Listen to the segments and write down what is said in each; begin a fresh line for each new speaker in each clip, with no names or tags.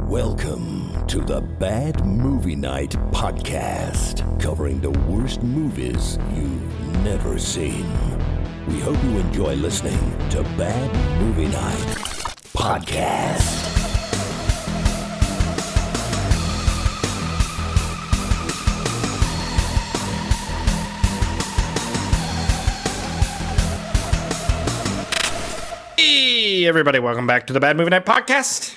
Welcome to the Bad Movie Night podcast, covering the worst movies you've never seen. We hope you enjoy listening to Bad Movie Night podcast.
Hey everybody, welcome back to the Bad Movie Night podcast.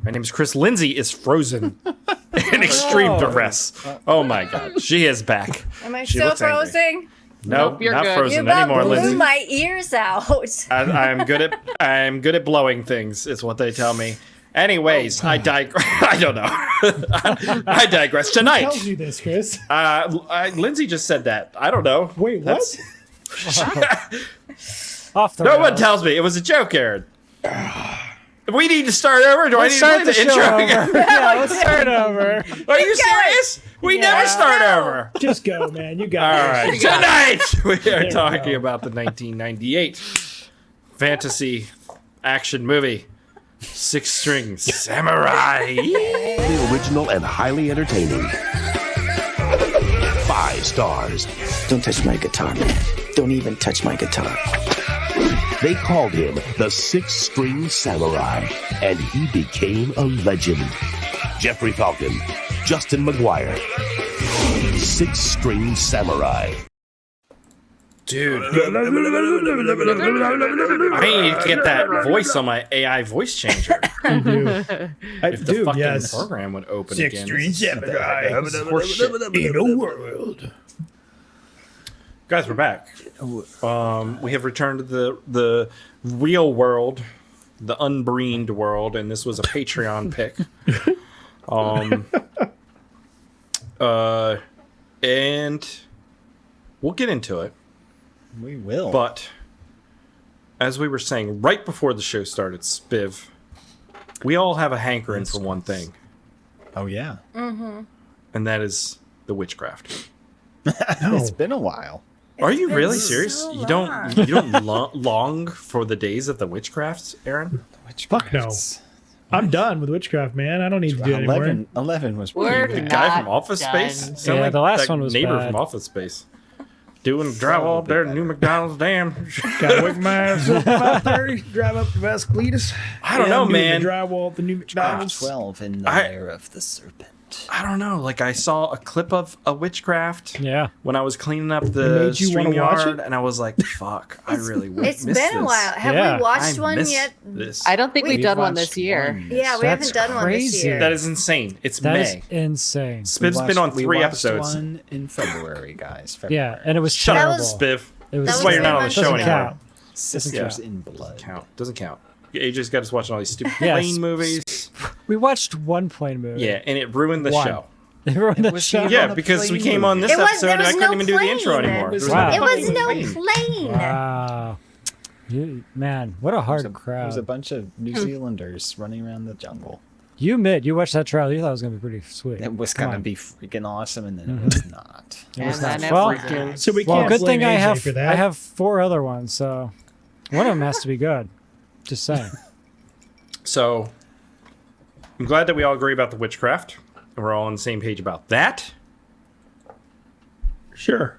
My name is Chris. Lindsay is frozen in extreme duress. Oh my god, she is back.
Am I
She
still
looks angry.
frozen?
Nope,
you're
not
good.
frozen
You about
anymore,
blew
Lindsay.
my ears out.
I'm good at blowing things. Is what they tell me. Anyways, I digress. I don't know. I digress. Tonight,
Who tells you this, Chris?
Lindsay just said that. I don't know.
Wait, what?
Off the
No one
rails.
tells me. It was a joke, Aaron. We need to start over. Do
Let's
I need to
start
play the
the show
intro
over.
again?
Yeah, let's start over.
Are you serious? We never start over.
Just go, man. You got
All
it.
right. Tonight, we are
we
talking
go.
about the 1998 fantasy action movie, Six String Samurai.
The original and highly entertaining. 5 stars.
Don't touch my guitar, man. Don't even touch my guitar.
They called him the Six String Samurai, and he became a legend. Jeffrey Falcon, Justin McGuire. Six String Samurai.
Dude. I need to get that voice on my AI voice changer. If the fucking program would open
Six
again.
String Samurai
This is horseshit.
in a world.
Guys, we're back. We have returned to the real world, the unbreened world, and this was a Patreon pick. And we'll get into it.
We will.
But as we were saying right before the show started, Spiv, we all have a hankering for one thing,
Oh yeah.
and that is the witchcraft.
It's been a while.
Are you
been
really
so
serious? You
long.
don't long for the days of the witchcraft, Aaron?
Fuck no. I'm done with witchcraft, man. I don't need to do it anymore.
11 was
We're
The
pretty
guy
not
from Office
done.
Space? Sound
Yeah,
like
the last
that
one was
neighbor
bad.
from Office Space. Doing drywall up there at New McDonald's, damn.
Gotta wake my ass up at 5:30, drive up to Vasquelitas.
I don't know,
I'm doing
man.
The drywall at the new McDonald's.
12 in the
I-
lair of the serpent.
I don't know. Like, I saw a clip of a witchcraft
Yeah.
when I was cleaning up
It
the
made you wanna watch
StreamYard,
it?
and I was like, fuck, I really would
It's
miss
been a
this.
while. Have
Yeah.
we watched
I
one
miss
yet?
this.
I don't think we've
We
done one
watched
this year.
one.
Yeah, we
That's
haven't done one this
crazy.
year.
That is insane. It's
That is
May.
insane.
Spiv's been on 3 episodes.
One in February, guys. Yeah, and it was
Shut
terrible.
up, Spiv.
It was
This is
That
why
was
you're not on the
pretty
show
much
doesn't
anymore.
count. Sisters
Yeah.
in blood.
Doesn't count. AJ's got us watching all these stupid
Yes.
plane movies.
We watched one plane movie.
Yeah, and it ruined the
One.
show.
They ruined the
was
show.
the-
Yeah,
on a
because we
plane
came on this
It was-
episode
there
and I
was
couldn't
no
even do the
plane.
intro anymore.
It was
There
Wow.
It
no
was
fucking
no
plane.
plane.
Wow. Man, what a hard
It was
crowd.
a bunch of New Zealanders running around the jungle.
You watched that trailer. You thought it was going to be pretty sweet.
It was
Come
going to
on.
be freaking awesome, and then it was not.
It was
And
not.
then
Well,
it
So we
well,
can't
good
blame
thing I
AJ
have
for that.
I have 4 other ones, so one of them has to be good. Just saying.
So, I'm glad that we all agree about the witchcraft. And we're all on the same page about that.
Sure.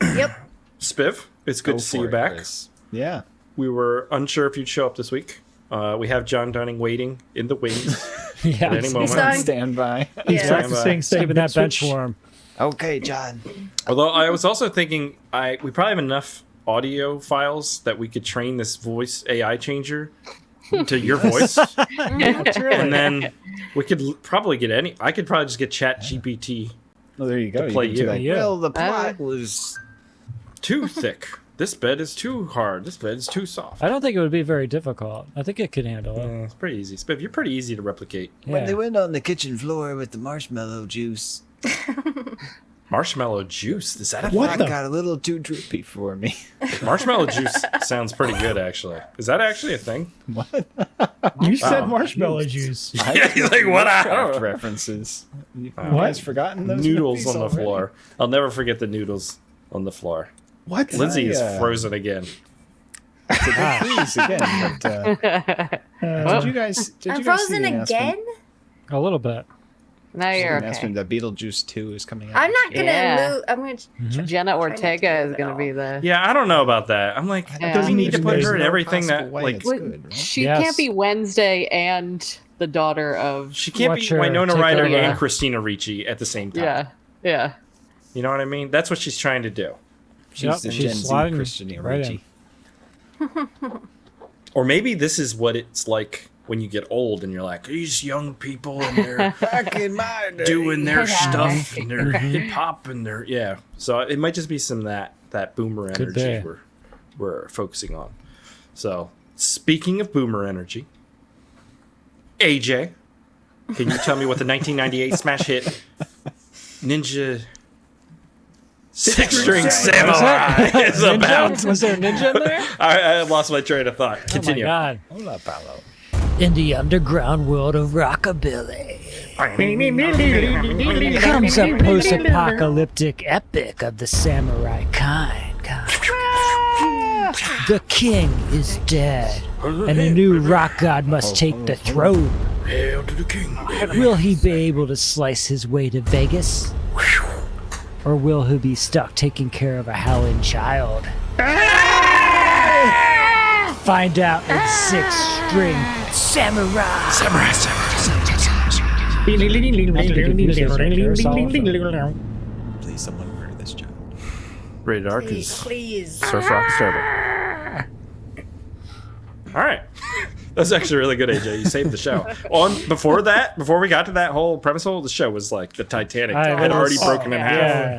Yep.
Spiv, it's good
Go
to see
for
you
it,
back.
Chris. Yeah.
We were unsure if you'd show up this week. We have John Dunning waiting in the wings
Yeah.
at any moment.
Starting-
Stand by.
He's
Yeah.
practicing saying
Keeping that bench
switch.
warm.
Okay, John.
Although I was also thinking, we probably have enough audio files that we could train this voice AI changer to your voice, and then we could probably get I could probably just get Chat GPT.
Well, there you go.
To play
can do
you.
that.
Yeah.
Well, the plot was.
Too thick. This bed is too hard. This bed is too soft.
I don't think it would be very difficult. I think it could handle it.
It's pretty easy. Spiv, you're pretty easy to replicate.
When they
Yeah.
went on the kitchen floor with the marshmallow juice,
Marshmallow juice. Is that a
What
I
the?
got a little too drippy for me.
Marshmallow juice sounds pretty good, actually. Is that actually a thing?
You said marshmallow juice.
Yeah, he's like, what? I don't
Craft
know.
references. You
What?
guys forgotten those
Noodles
movies
on the
already?
floor. I'll never forget the noodles on the floor.
What?
Lindsay is
I,
frozen again.
Please again, but
Did you guys? Did
I'm
you guys see
frozen
the announcement?
again?
A little bit.
Now
The
you're okay.
announcement that Beetlejuice 2 is coming out.
I'm not gonna
Yeah.
move. I'm gonna.
Jenna Ortega is going to be the.
Yeah, I don't know about that. I'm like,
Yeah.
do we need to put her in
There's no
everything that
possible way
like?
it's
Wait,
good, right?
She
Yes.
can't be Wednesday and the daughter of.
She can't
Watch
be
her
Winona
take
Ryder
over.
and Christina Ricci at the same time.
Yeah, yeah.
You know what I mean? That's what she's trying to do.
She's the Gen Z
sliding
Christina
right
Ricci.
in.
Or maybe this is what it's like when you get old and you're like, these young people and they're
Back in my day.
doing their stuff and their hip hop and their So it might just be some that boomer
Could
energy
be.
we're focusing on. So speaking of boomer energy, AJ, can you tell me what the 1998 smash hit Ninja Six String Samurai is about?
Ninja? Was there a ninja in there?
I lost my train of thought.
Oh my
Continue.
god.
Hola, Paolo.
In the underground world of rockabilly comes a post-apocalyptic epic of the samurai kind. The king is dead, and a new rock god must take the throne.
Hail to the king.
Will he be able to slice his way to Vegas? Or will he be stuck taking care of a howling child? Find out in Six String Samurai.
Please, someone murder this child.
Rated R
Please,
because
please.
Surf Rock's terrible. All right. That's actually really good, AJ. You saved the show. Before we got to that whole premise, the show was like the Titanic had already broken in half.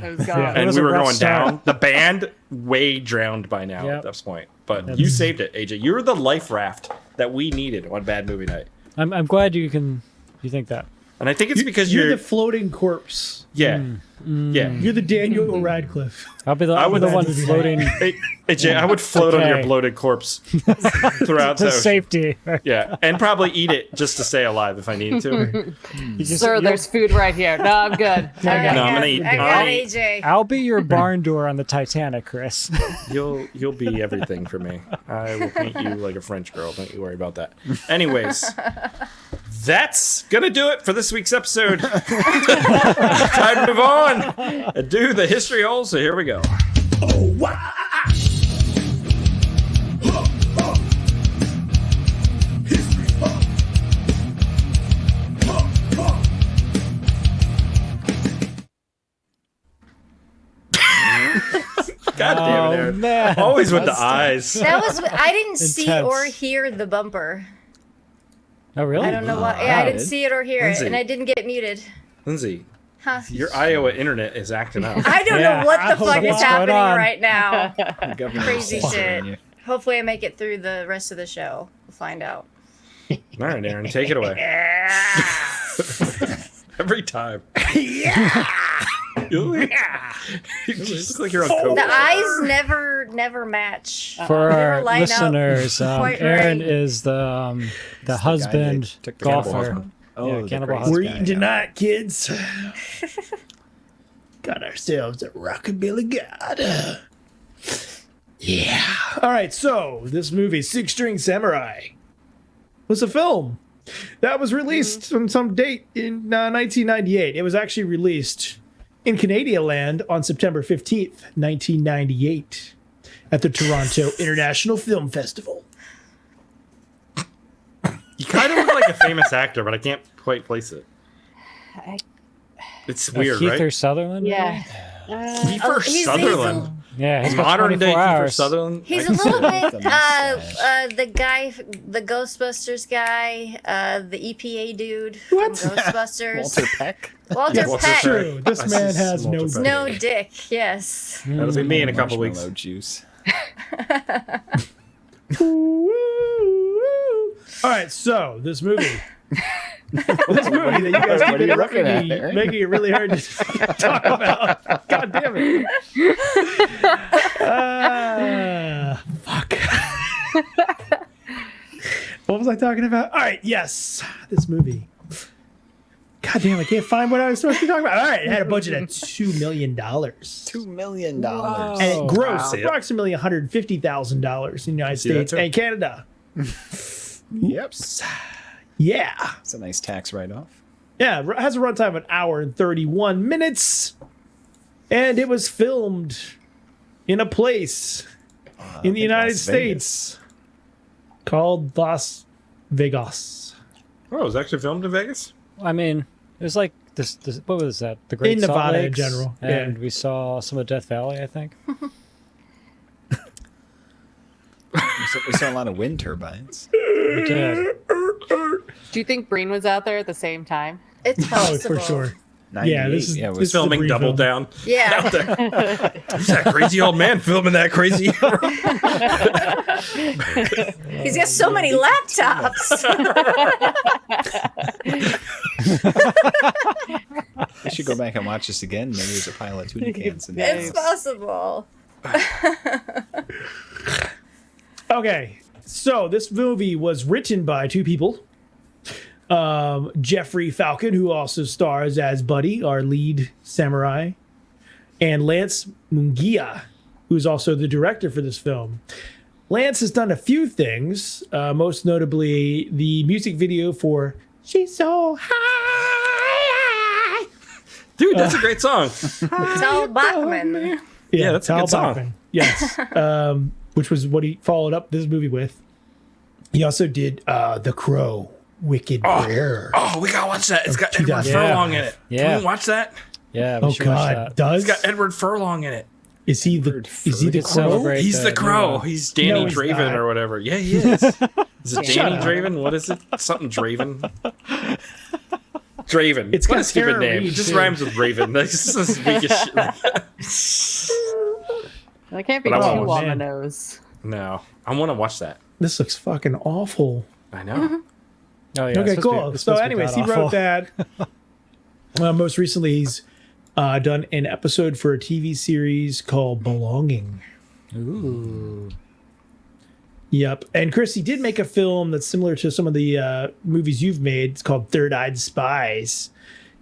Yeah.
It was gone.
It
And
was
we
a
were
rough
going
start.
down. The band way drowned by now
Yep.
at this point. But you saved it, AJ. You're the life raft that we needed on Bad Movie Night.
I'm glad you think that.
And I think it's because
You're
you're
the floating corpse.
yeah. Yeah.
You're the Daniel Radcliffe.
I'll be the one floating
Hey, AJ, I would float on your
Okay.
bloated corpse throughout the
to
ocean.
safety.
Yeah, and probably eat it just to stay alive if I needed to.
Sir, there's food right here. No, I'm good.
No, I'm gonna eat.
I got AJ.
I'll be your barn door on the Titanic, Chris.
You'll be everything for me. I will paint you like a French girl. Don't you worry about that. Anyways, that's gonna do it for this week's episode. Time to move on and do the history hole. So here we go. God damn it, Aaron.
man.
Always with the eyes.
That was. I didn't see
Intense.
or hear the bumper.
Oh really?
I don't know why. Yeah, I didn't see it or hear
Lindsay.
it, and I didn't get muted.
Lindsay,
Huh.
your Iowa internet is acting up.
I don't
Yeah.
know what the fuck is
what's going
happening
on.
right now.
The governor's
Crazy
censoring
shit.
you.
Hopefully, I make it through the rest of the show. We'll find out.
All right, Aaron, take it away. Every time. You just look like you're on coke.
The eyes never match.
For
Never
our
line up
listeners,
quite
Aaron
right.
is the husband
that took the
Cannibal
golfer.
husband.
Yeah,
the
Cannibal
crazy
We're
guy,
eating tonight, kids. Got ourselves a rockabilly god. Yeah. All right, so this movie, Six String Samurai, was a film that was released on some date in 1998. It was actually released in Canadian land on September 15th, 1998, at the Toronto International Film Festival.
You kind of look like a famous actor, but I can't quite place it. It's weird,
Kiefer
right?
Sutherland.
Yeah.
Kiefer
he's
Sutherland.
Yeah, he's got
Modern day
24
Kiefer
hours.
Sutherland.
He's a little bit
The mustache.
the guy, the Ghostbusters guy, the EPA dude
What?
from Ghostbusters.
Walter Peck.
Walter
Yeah, Walter
Peck.
Peck.
True, this
I
man
see
has no
Walter Peck.
No dick. Yes.
That'll be me in a couple weeks.
Marshmallow juice.
All right, so this movie. This movie that you guys
What are
keep
you looking at,
interrupting me,
Aaron?
making it really hard to talk about. God damn it. Fuck. What was I talking about? All right, yes, this movie. God damn, I can't find what I was supposed to be talking about. All right, it had a budget of $2 million.
$2 million.
And it grossed
Wow.
approximately $150,000 in the United
See that
States
too?
and Canada.
Yep.
Yeah.
It's a nice tax write-off.
Yeah, it has a runtime of an hour and 31 minutes. And it was filmed in a place in the United
Las
States called Las Vegas.
Oh, it was actually filmed in Vegas?
I mean, it was like this what was that? The Great
In
Salt
Nevada in
Lakes,
general,
And
yeah.
we saw some of Death Valley, I think.
We saw a lot of wind turbines.
We did.
Do you think Breen was out there at the same time?
It's
Oh,
possible.
for sure.
98.
Yeah, this is
it was
this is a
Filming Double
re-film.
Down.
Yeah.
Who's that crazy old man filming that crazy?
He's got so many laptops.
I should go back and watch this again. Maybe there's a pile of tuna cans in there.
It's possible.
Okay, so this movie was written by two people. Jeffrey Falcon, who also stars as Buddy, our lead samurai, and Lance Mungia, who's also the director for this film. Lance has done a few things, most notably the music video for She's So High.
Dude, that's a great song.
Tal Bachman.
Yeah, that's a
Tal
good song.
Bachman. Yes, which was what he followed up this movie with. He also did The Crow, Wicked Prayer.
Oh, we gotta watch that. It's got Edward
2000.
Furlong in it.
Yeah.
Can we watch that?
Yeah, we
Oh
should watch
God,
that.
does
It's got Edward Furlong in it.
is he the
We
Crow?
could celebrate
He's the
new,
Crow. He's Danny
No, he's
Draven
not.
or whatever. Yeah, he is. Is it
Shut
Danny
up.
Draven? What is it? Something Draven. Draven.
It's
what
got
a stupid
Tara
name.
Reid,
It just
too.
rhymes with Raven. This is the weakest shit.
That can't be
But
too
I won't.
on the
Man.
nose.
No, I want to watch that.
This looks fucking awful.
I know.
Oh, yeah,
Okay,
it's supposed to be-
cool.
it's
So,
supposed to be
anyways, he
god-awful.
wrote that. Most recently, he's done an episode for a TV series called Belonging.
Ooh.
Yep. And Chris, he did make a film that's similar to some of the movies you've made. It's called Third Eyed Spies.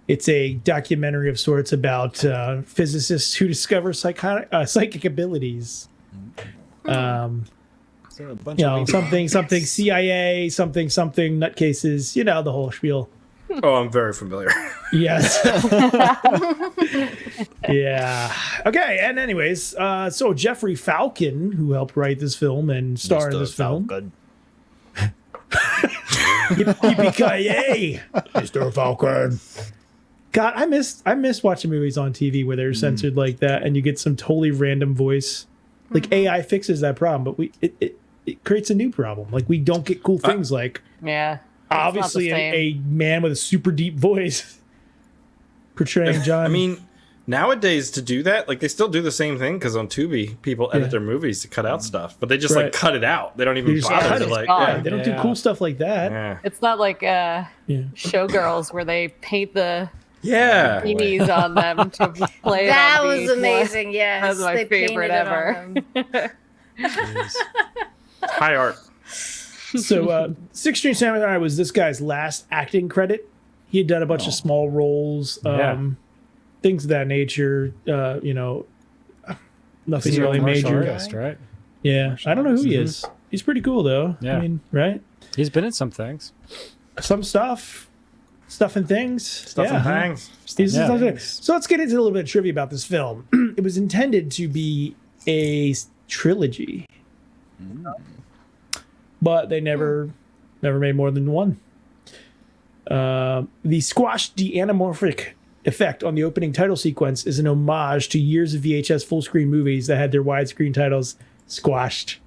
It's a documentary of sorts about physicists who discover psychic abilities.
So a bunch
You know,
of
something CIA, something nutcases. You know, the whole spiel.
Oh, I'm very familiar.
Yes. Yeah. Okay. And anyways, so Jeffrey Falcon, who helped write this film and star in this film.
Good.
Yippee-ki-yay, Mr. Falcon. God, I miss watching movies on TV where they're censored like that, and you get some totally random voice. Like AI fixes that problem, but it creates a new problem. Like we don't get cool things like
Yeah.
obviously
same.
a man with a super deep voice portraying John.
I mean, nowadays to do that, like they still do the same thing because on Tubi, people edit their movies to cut out stuff, but they just
Right.
like cut it out. They don't even
They just
bother
cut
to
it.
like.
gone.
Yeah.
they don't do
Yeah.
cool stuff like that.
Yeah.
It's not like
Yeah.
Showgirls where they paint the
Yeah.
beanies on them to play it
That
on
was
VH1.
amazing. Yes,
That's my
they painted
favorite
it on
ever.
them.
High art.
So, Six String Samurai was this guy's last acting credit. He had done a bunch of small roles,
Yeah.
things of that nature. You know, nothing
He's a
really
martial
major.
artist, right?
Yeah, I don't know who he is. He's pretty cool though.
Yeah.
I mean, right?
He's been in some things.
Some stuff and things.
Stuff and things.
He's
Yeah.
stuff and things. So let's get into a little bit of trivia about this film. It was intended to be a trilogy, but they never made more than one. The squash de-anamorphic effect on the opening title sequence is an homage to years of VHS full screen movies that had their widescreen titles squashed.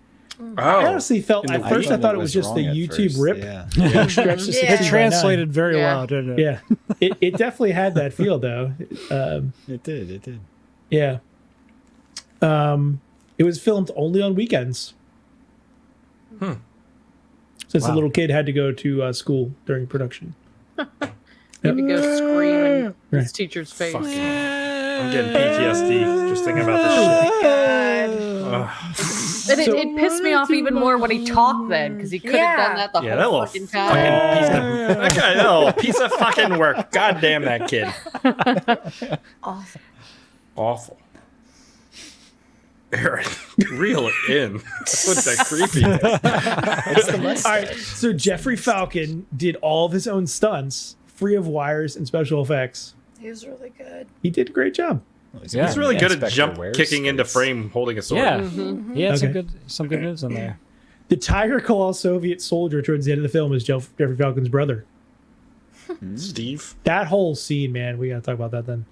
I
Oh.
honestly felt at first I thought it was just the YouTube rip.
Yeah.
being stretched to
Yeah.
16
It
by
translated very
Yeah.
well, didn't it?
9. Yeah, it definitely had that feel though.
It did.
Yeah. It was filmed only on weekends. Since the
Wow.
little kid had to go to school during production.
Maybe go scream in his
Right.
teacher's face.
Fucking- I'm getting PTSD just thinking about this shit.
And it pissed me off even more when he talked then, because he could have
Yeah.
done that the
Yeah, that
whole
little
fucking
fucking
time.
piece of that guy, that little piece of fucking work. God damn that kid.
Awful.
Awful. Aaron, reel it in. What's that creepy?
All right, so Jeffrey Falcon did all of his own stunts, free of wires and special effects.
He was really good.
He did a great job.
Yeah.
He's really good at
Inspector
jump
wears
kicking into
skates.
frame holding a sword.
Yeah, he had
Okay.
some good moves in there.
The Tiger Claw Soviet soldier towards the end of the film is Jeffrey Falcon's brother.
Steve.
That whole scene, man, we gotta talk about that then.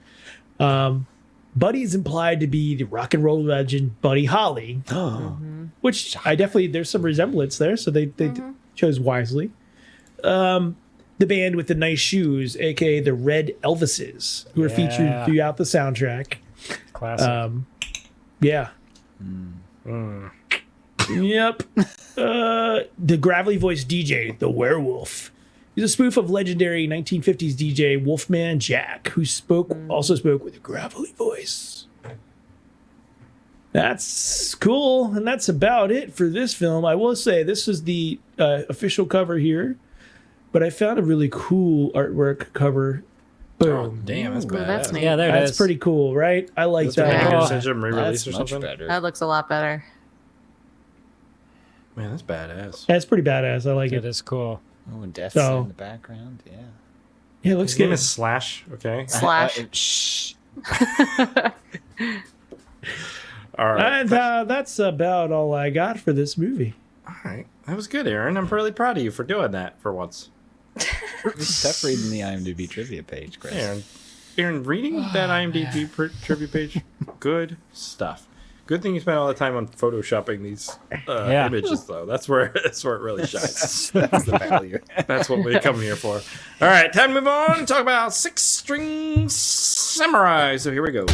Buddy is implied to be the rock and roll legend Buddy Holly, which I definitely there's some resemblance there, so they chose wisely. The band with the nice shoes, aka the Red Elvises, who are featured
Yeah.
throughout the soundtrack.
Classic.
Yeah. Yep. The gravelly voiced DJ, the Werewolf. He's a spoof of legendary 1950s DJ Wolfman Jack, who also spoke with a gravelly voice. That's cool, and that's about it for this film. I will say this is the official cover here, but I found a really cool artwork cover. Boom.
Damn, that's
Ooh,
badass.
that's neat.
Yeah, there it
That's
is.
pretty cool, right? I like
That's a
that.
Hacker
Oh,
Syndrome re-release
That's
or
much
something.
better.
That looks a lot better.
Man, that's badass.
That's pretty badass. I like
It
it.
is cool.
Oh, and Death's
So-
in the background. Yeah.
Yeah, it looks
His name
good.
is Slash. Okay.
Slash.
Shh.
All right.
And that's about all I got for this movie.
All right. That was good, Aaron. I'm really proud of you for doing that for once.
It's tough reading the IMDb trivia page, Chris.
Aaron, reading that IMDb trivia page, good stuff. Good thing you spent all the time on photoshopping these
Yeah.
images, though. That's where it really shines.
That's the value.
That's what we come here for. All right, time to move on and talk about Six String Samurai. So here we go.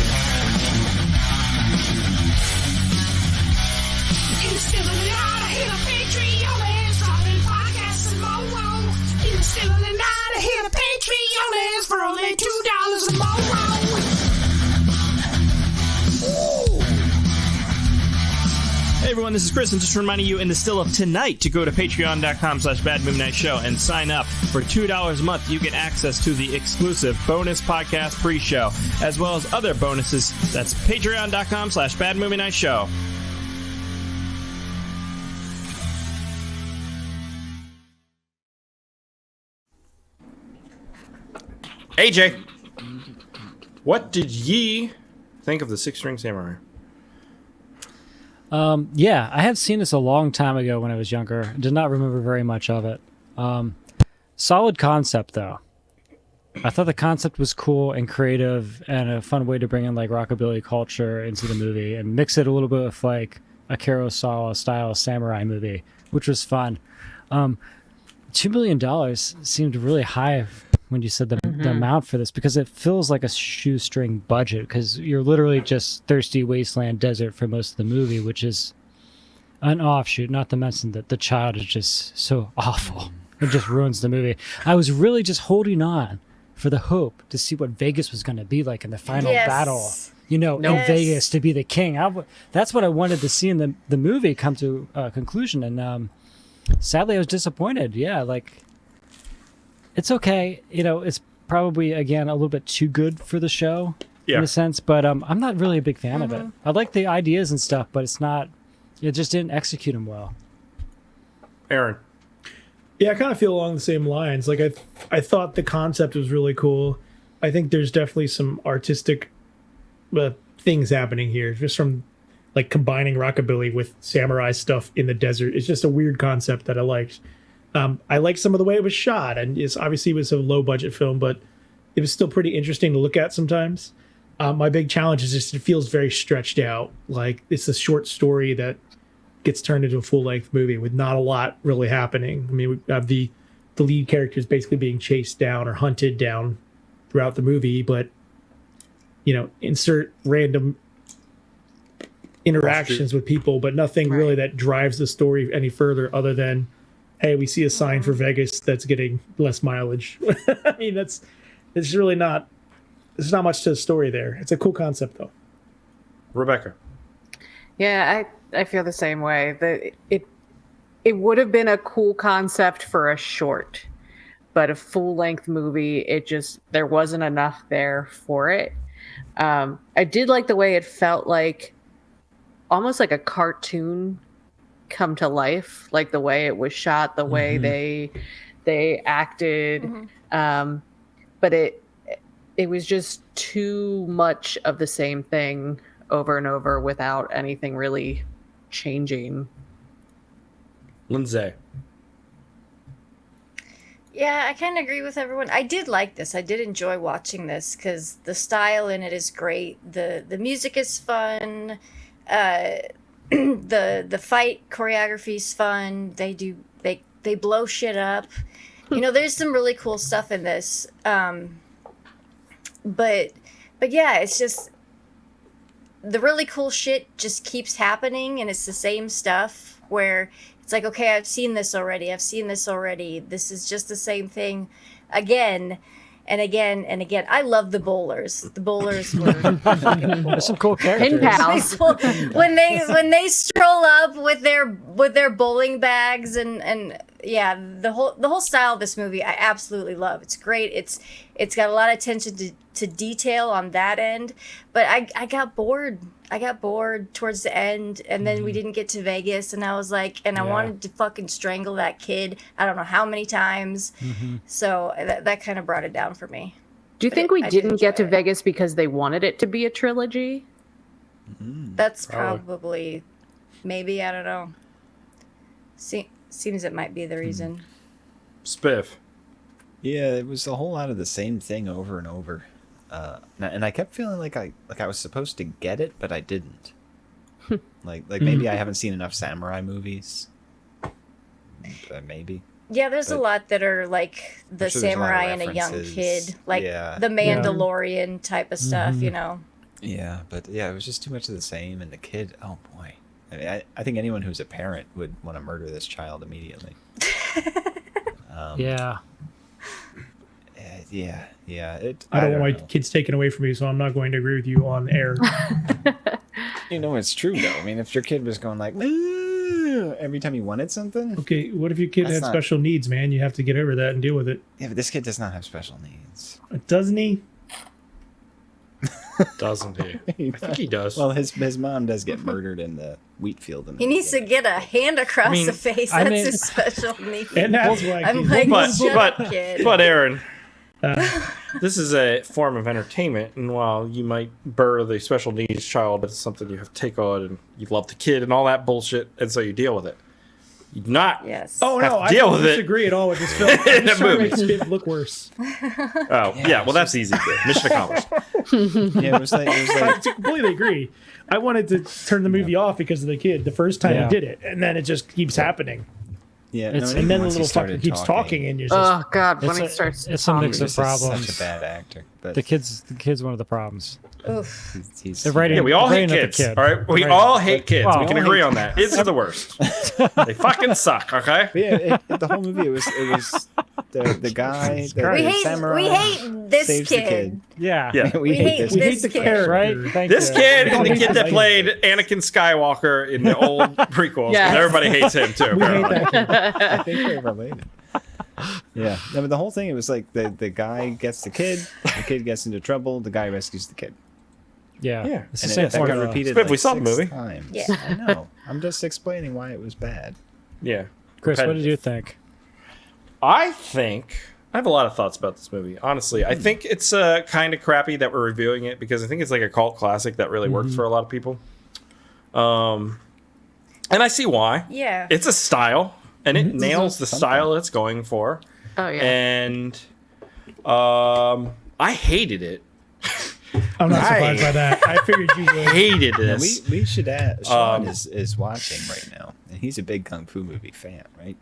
Hey everyone, this is Chris, and just reminding you in the still of tonight to go to patreon.com/badmovienightshow and sign up. For $2 a month, you get access to the exclusive bonus podcast pre-show, as well as other bonuses. That's patreon.com/badmovienightshow. AJ, what did ye think of the Six String Samurai?
Yeah, I have seen this a long time ago when I was younger. Did not remember very much of it. Solid concept, though. I thought the concept was cool and creative and a fun way to bring in like rockabilly culture into the movie and mix it a little bit with like a Kurosawa style samurai movie, which was fun. $2 million seemed really high when you said the amount for this, because it feels like a shoestring budget, because you're literally just thirsty wasteland desert for most of the movie, which is an offshoot, not to mention that the child is just so awful. It just ruins the movie. I was really just holding on for the hope to see what Vegas was going to be like in the final
Yes.
battle, in
Yes.
Vegas, to be the king. That's what I wanted to see in the movie come to a conclusion, and sadly I was disappointed. Yeah, like, it's okay. It's probably, again, a little bit too good for the show in a sense, but I'm not really a big fan of it. I like the ideas and stuff, but it just didn't execute them well.
Aaron.
Yeah, I kind of feel along the same lines. Like I thought the concept was really cool. I think there's definitely some artistic things happening here, just from like combining rockabilly with samurai stuff in the desert. It's just a weird concept that I liked. I liked some of the way it was shot, and obviously it was a low budget film, but it was still pretty interesting to look at sometimes. My big challenge is just it feels very stretched out. Like it's a short story that gets turned into a full-length movie with not a lot really happening. I mean, we have the lead characters basically being chased down or hunted down throughout the movie, but insert random interactions with people, but nothing really that drives the story any further other than, hey, we see a sign for Vegas that's getting less mileage. I mean, it's really not, there's not much to the story there. It's a cool concept though.
Rebecca.
Yeah, I feel the same way. It would have been a cool concept for a short, but a full-length movie, there wasn't enough there for it. I did like the way it felt like almost like a cartoon come to life, like the way it was shot, the way they acted. But it was just too much of the same thing over and over without anything really changing.
Lindsay.
Yeah, I kind of agree with everyone. I did like this. I did enjoy watching this because the style in it is great. The music is fun. The fight choreography is fun. They blow shit up. There's some really cool stuff in this. But yeah, it's just the really cool shit just keeps happening, and it's the same stuff where it's like, okay, I've seen this already. This is just the same thing again and again and again. I love the bowlers. The bowlers were
There's some cool characters.
Pin pals.
when they stroll up with their bowling bags and yeah, the whole style of this movie I absolutely love. It's great. It's got a lot of attention to detail on that end, but I got bored. I got bored towards the end, and then we didn't get to Vegas, and I was like, I wanted to fucking strangle that kid. I don't know how many times. So that kind of brought it down for me.
Do you think we didn't get to Vegas because they wanted it to be a trilogy?
That's probably, maybe, I don't know. Seems it might be the reason.
Spiff.
Yeah, it was a whole lot of the same thing over and over. And I kept feeling like I was supposed to get it, but I didn't. like maybe I haven't seen enough samurai movies. Maybe.
Yeah, there's a lot that are like the samurai and a young kid, like the Mandalorian type of stuff,
Yeah, but yeah, it was just too much of the same. And the kid, oh boy. I mean, I think anyone who's a parent would want to murder this child immediately.
Yeah.
Yeah.
I don't want my kids taken away from me, so I'm not going to agree with you on air.
It's true though. I mean, if your kid was going like every time he wanted something.
Okay, what if your kid had special needs, man? You have to get over that and deal with it.
Yeah, but this kid does not have special needs.
Doesn't he?
Doesn't he? I think he does.
Well, his mom does get murdered in the wheat field.
He needs to get a hand across the face. That's his special need.
And that's why
I'm like,
but Aaron, this is a form of entertainment, and while you might burr the special needs child, it's something you have to take on, and you love the kid and all that bullshit, and so you deal with it. You do not.
Yes.
Oh no, I don't disagree at all with this film. I'm just trying to make Spiff look worse.
Well, that's easy. Mission accomplished.
Yeah, it was like
I completely agree. I wanted to turn the movie off because of the kid the first time he did it, and then it just keeps happening.
Yeah,
and then the little fucker keeps talking, and you're just
oh god, when he starts,
it's a mix of problems.
Such a bad actor. But
the kid's one of the problems.
Oof.
We all hate kids. All right, we all hate kids. We can agree on that. Kids are the worst. They fucking suck. Okay.
But the whole movie, it was the guy.
We hate this kid.
Yeah.
We hate this
the
kid.
character.
Right?
This kid and the kid that played Anakin Skywalker in the old prequels.
Yes.
Everybody hates him too.
We hate that kid.
I think they're related. Yeah, no, but the whole thing, it was like the guy gets the kid gets into trouble, the guy rescues the kid.
Yeah. It's the
And
same
that got
formula.
repeated
Spiff, we saw the
six
movie.
times.
Yeah.
I know. I'm just explaining why it was bad.
Yeah.
Chris, what did you think?
I think I have a lot of thoughts about this movie. Honestly, I think it's kind of crappy that we're reviewing it because I think it's like a cult classic that really worked for a lot of people. And I see why.
Yeah.
It's a style, and it nails the style it's going for.
oh yeah,
And I hated it.
I'm not surprised by that. I figured you would.
Hated
Now,
this.
we should add, Sean is watching right now, and he's a big Kung Fu movie fan, right?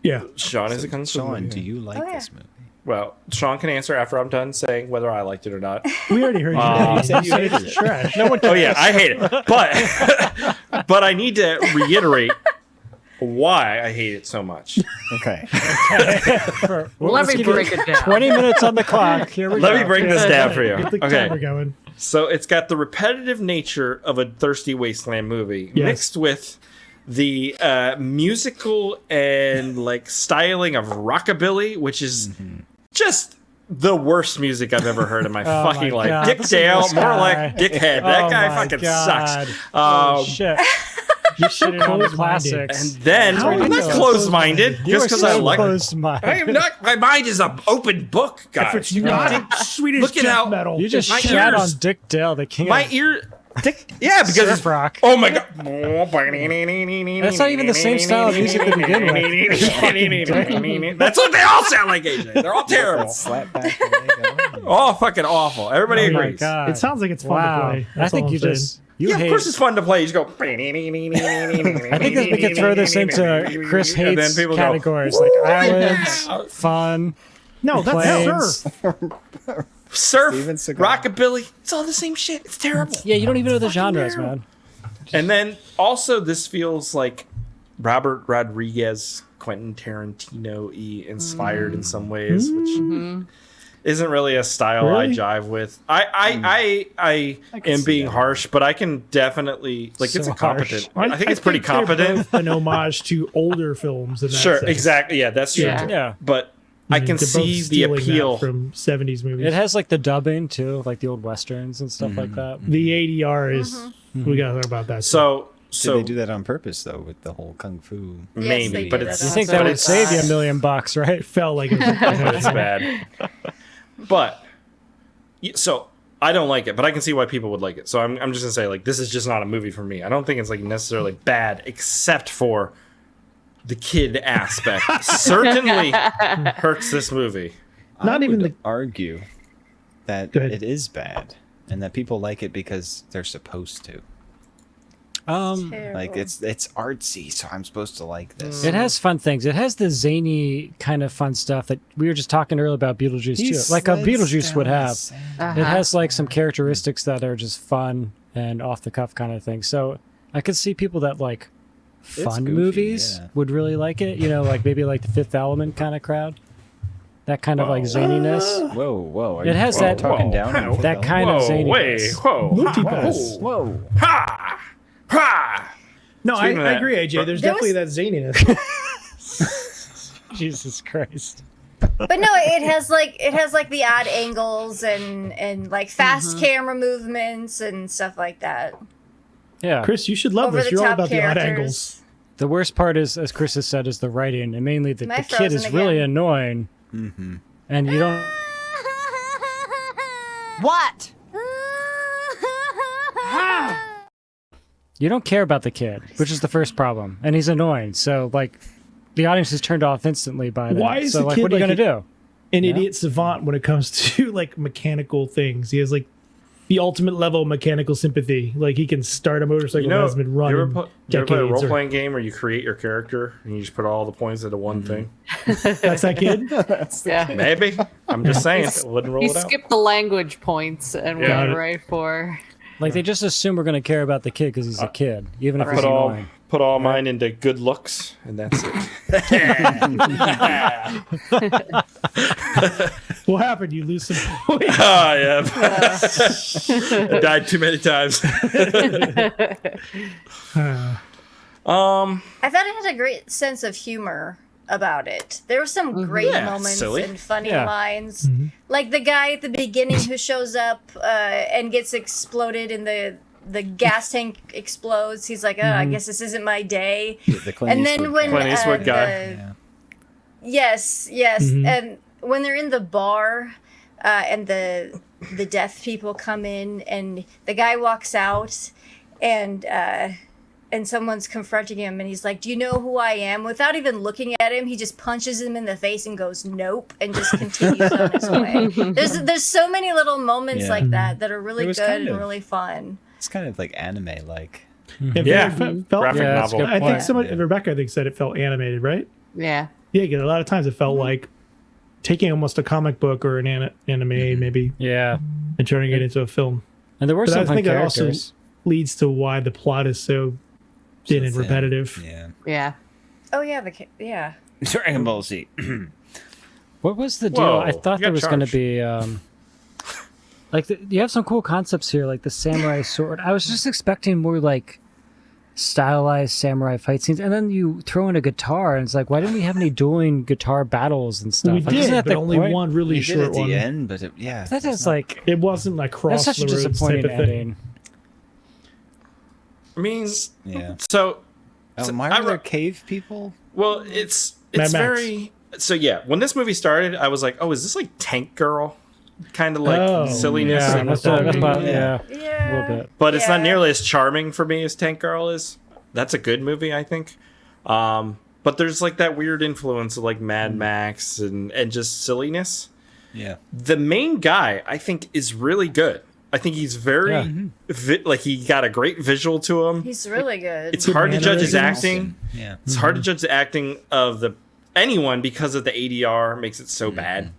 Yeah.
Sean is a Kung Fu
Sean,
movie
do
fan.
you like
yeah.
this movie?
Well, Sean can answer after I'm done saying whether I liked it or not.
We already heard you. You said it's trash. No one
Oh yeah, I hate it. But I need to reiterate why I hate it so much.
Okay.
let me break it down.
20 minutes on the clock. Here we go.
Let me break this down for you.
Get the timer going.
So it's got the repetitive nature of a Thirsty Wasteland movie mixed with the musical and like styling of rockabilly, which is just the worst music I've ever heard in my
Oh
fucking
my
life.
God,
Dick
listen to
Dale,
this
more
guy.
like Dickhead. That
Oh
guy
my
fucking
God.
sucks.
Holy shit. You shitting on the
close-minded.
classics.
And then
How
I'm not
ridiculous.
close-minded
You
just
are
because
so
I like.
close-minded.
I am not. My mind is an open book,
If
guys.
it's not Swedish
Look at
death
how-
metal.
You just
My
shat on
ears-
Dick Dale, the king
My
of
ear. Yeah, because
surf rock.
oh my god.
That's not even the same style of music to begin
with. That's what they all sound like, AJ. They're all terrible.
Slap back the leg on.
All fucking awful. Everybody
Oh my
agrees.
god.
It sounds like it's fun
wow.
to play.
I
That's
think
all
you
I'm saying.
just you
Yeah,
hate.
of course it's fun to play. You just go. I
I think that we could throw this into Chris
And then
hates
people go,
categories like islands, fun.
No, that's
Planes.
surf.
surf,
Steven Seagal.
rockabilly. It's all the same shit. It's terrible.
Yeah, you don't even know the
Fucking
genres,
terrible.
man.
And then also this feels like Robert Rodriguez, Quentin Tarantino-y inspired in some ways, which isn't really a style I
Really?
jive with. I
can
am
see
being
that.
harsh, but I can definitely it's
So
a competent.
I
I think it's pretty
they're
competent.
both an homage to older films. In that
Sure,
sense.
exactly. Yeah, that's true.
Yeah.
too.
Yeah.
But I can
They're both
see the
stealing that
appeal.
from 70s movies.
It has like the dubbing too, like the old westerns and stuff like that.
The ADR is. We gotta talk about that.
So
Did they do that on purpose though with the whole kung fu?
Yes,
maybe,
they
but
did
it's
that.
You think
but
that would
it's-
save you $1 million, right?
It felt like it was
it's bad. But so I don't like it, but I can see why people would like it. So I'm just gonna say like this is just not a movie for me. I don't think it's like necessarily bad, except for the kid aspect. Certainly hurts this movie.
Not
I
even
would
the-
argue that
Go ahead.
it is bad and that people like it because they're supposed to. Like it's artsy, so I'm supposed to like this.
It has fun things. It has the zany kind of fun stuff that we were just talking earlier about Beetlejuice
He
too. Like a
slides
Beetlejuice would
down the
have.
sand.
It has like some characteristics that are just fun and off the cuff kind of thing. So I could see people that like fun
goofy,
movies
yeah.
would really like it. You know, like maybe like the Fifth Element kind of crowd. That kind of like zaniness.
Whoa! Are
It
you
has that-
talking
whoa,
down. on
that
Fifth
kind of
Whoa, wait,
zaniness.
whoa,
Multipass.
Whoa!
ha, ha.
No, I
Speaking of that,
agree, AJ. There's
There
definitely that zaniness.
Jesus Christ.
But no, it has like the odd angles and like fast camera movements and stuff like that.
Yeah.
Chris, you should love
Over
this.
the
You're all
top
about the odd
characters.
angles.
The worst part is, as Chris has said, is the writing, and mainly that
Am I
the kid is
frozen
really
again?
annoying, and you don't.
What?
You don't care about the kid, which is the first problem, and he's annoying. So like, the audience is turned off instantly by that.
Why is
so
the
like,
kid
what are you
like
gonna do?
An idiot savant when it comes to like mechanical things. He has like the ultimate level of mechanical sympathy. Like he can start a motorcycle that has been
you
running
ever play a
decades.
role playing game where you create your character and you just put all the points into one thing?
That's that kid.
Yeah.
Maybe. I'm just saying. Wouldn't roll
He
it out.
skipped the language points and
Got
went
it.
right for.
Like they just assume we're gonna care about the kid because he's a kid, even if he's annoying.
Put all mine into good looks, and that's it.
What happened? You lose some points.
Oh yeah, I died too many times.
I thought it had a great sense of humor about it. There were some great
Yeah,
moments
silly.
and funny
Yeah.
lines. Like the guy at the beginning who shows up and gets exploded in the gas tank explodes. He's like, oh, I guess this isn't my day.
The Clint
And then
Eastwood
when
Clint Eastwood guy.
Yeah.
Yes, and when they're in the bar and the deaf people come in and the guy walks out and someone's confronting him and he's like, do you know who I am? Without even looking at him, he just punches him in the face and goes, nope, and just continues on his way. There's so many little moments
Yeah.
like that are really
It was
good
kind
and
of-
really fun.
It's kind of like anime, like.
It
Yeah.
felt,
Graphic
Yeah, that's a
novel.
good
I think
point.
somebody, Rebecca, I think said it felt animated, right?
Yeah.
Yeah, 'cause a lot of times it felt like taking almost a comic book or an anime, maybe,
Yeah,
and turning it into a film.
and there were
But
some
I
fun
think that also
characters.
leads to why the plot is so thin and
thin.
repetitive.
Yeah.
Yeah.
Oh yeah, yeah.
Dragon Ball Z.
What was the deal?
Whoa,
I thought
you
there
got
was going to
charged.
be like you have some cool concepts here, like the samurai sword. I was just expecting more like stylized samurai fight scenes, and then you throw in a guitar, and it's like, why didn't we have any dueling guitar battles and stuff?
We
Like, isn't
did,
that
but
the
only
point?
one really
We did
short
at the
one.
end, but yeah.
That
it's
is
not-
like
It wasn't like cross
that's such a
the roads
disappointing
type of thing.
ending.
I mean,
Yeah.
so
Oh, why
I
are there
wrote-
cave people?
well, it's
Mad Max.
very so yeah. When this movie started, I was like, oh, is this like Tank Girl? Kind of like
Oh,
silliness,
Yeah,
and
that's
that.
what,
Yeah.
yeah, a little bit.
But it's not
Yeah.
nearly as charming for me as Tank Girl is. That's a good movie, I think. But there's like that weird influence of like Mad Max and just silliness.
Yeah.
The main guy, I think, is really good. I think he's very
Yeah.
like he got a great visual to him.
He's really good.
It's hard to judge his
mannerisms.
acting.
Yeah.
It's hard to judge the acting of anyone because of the ADR makes it so bad.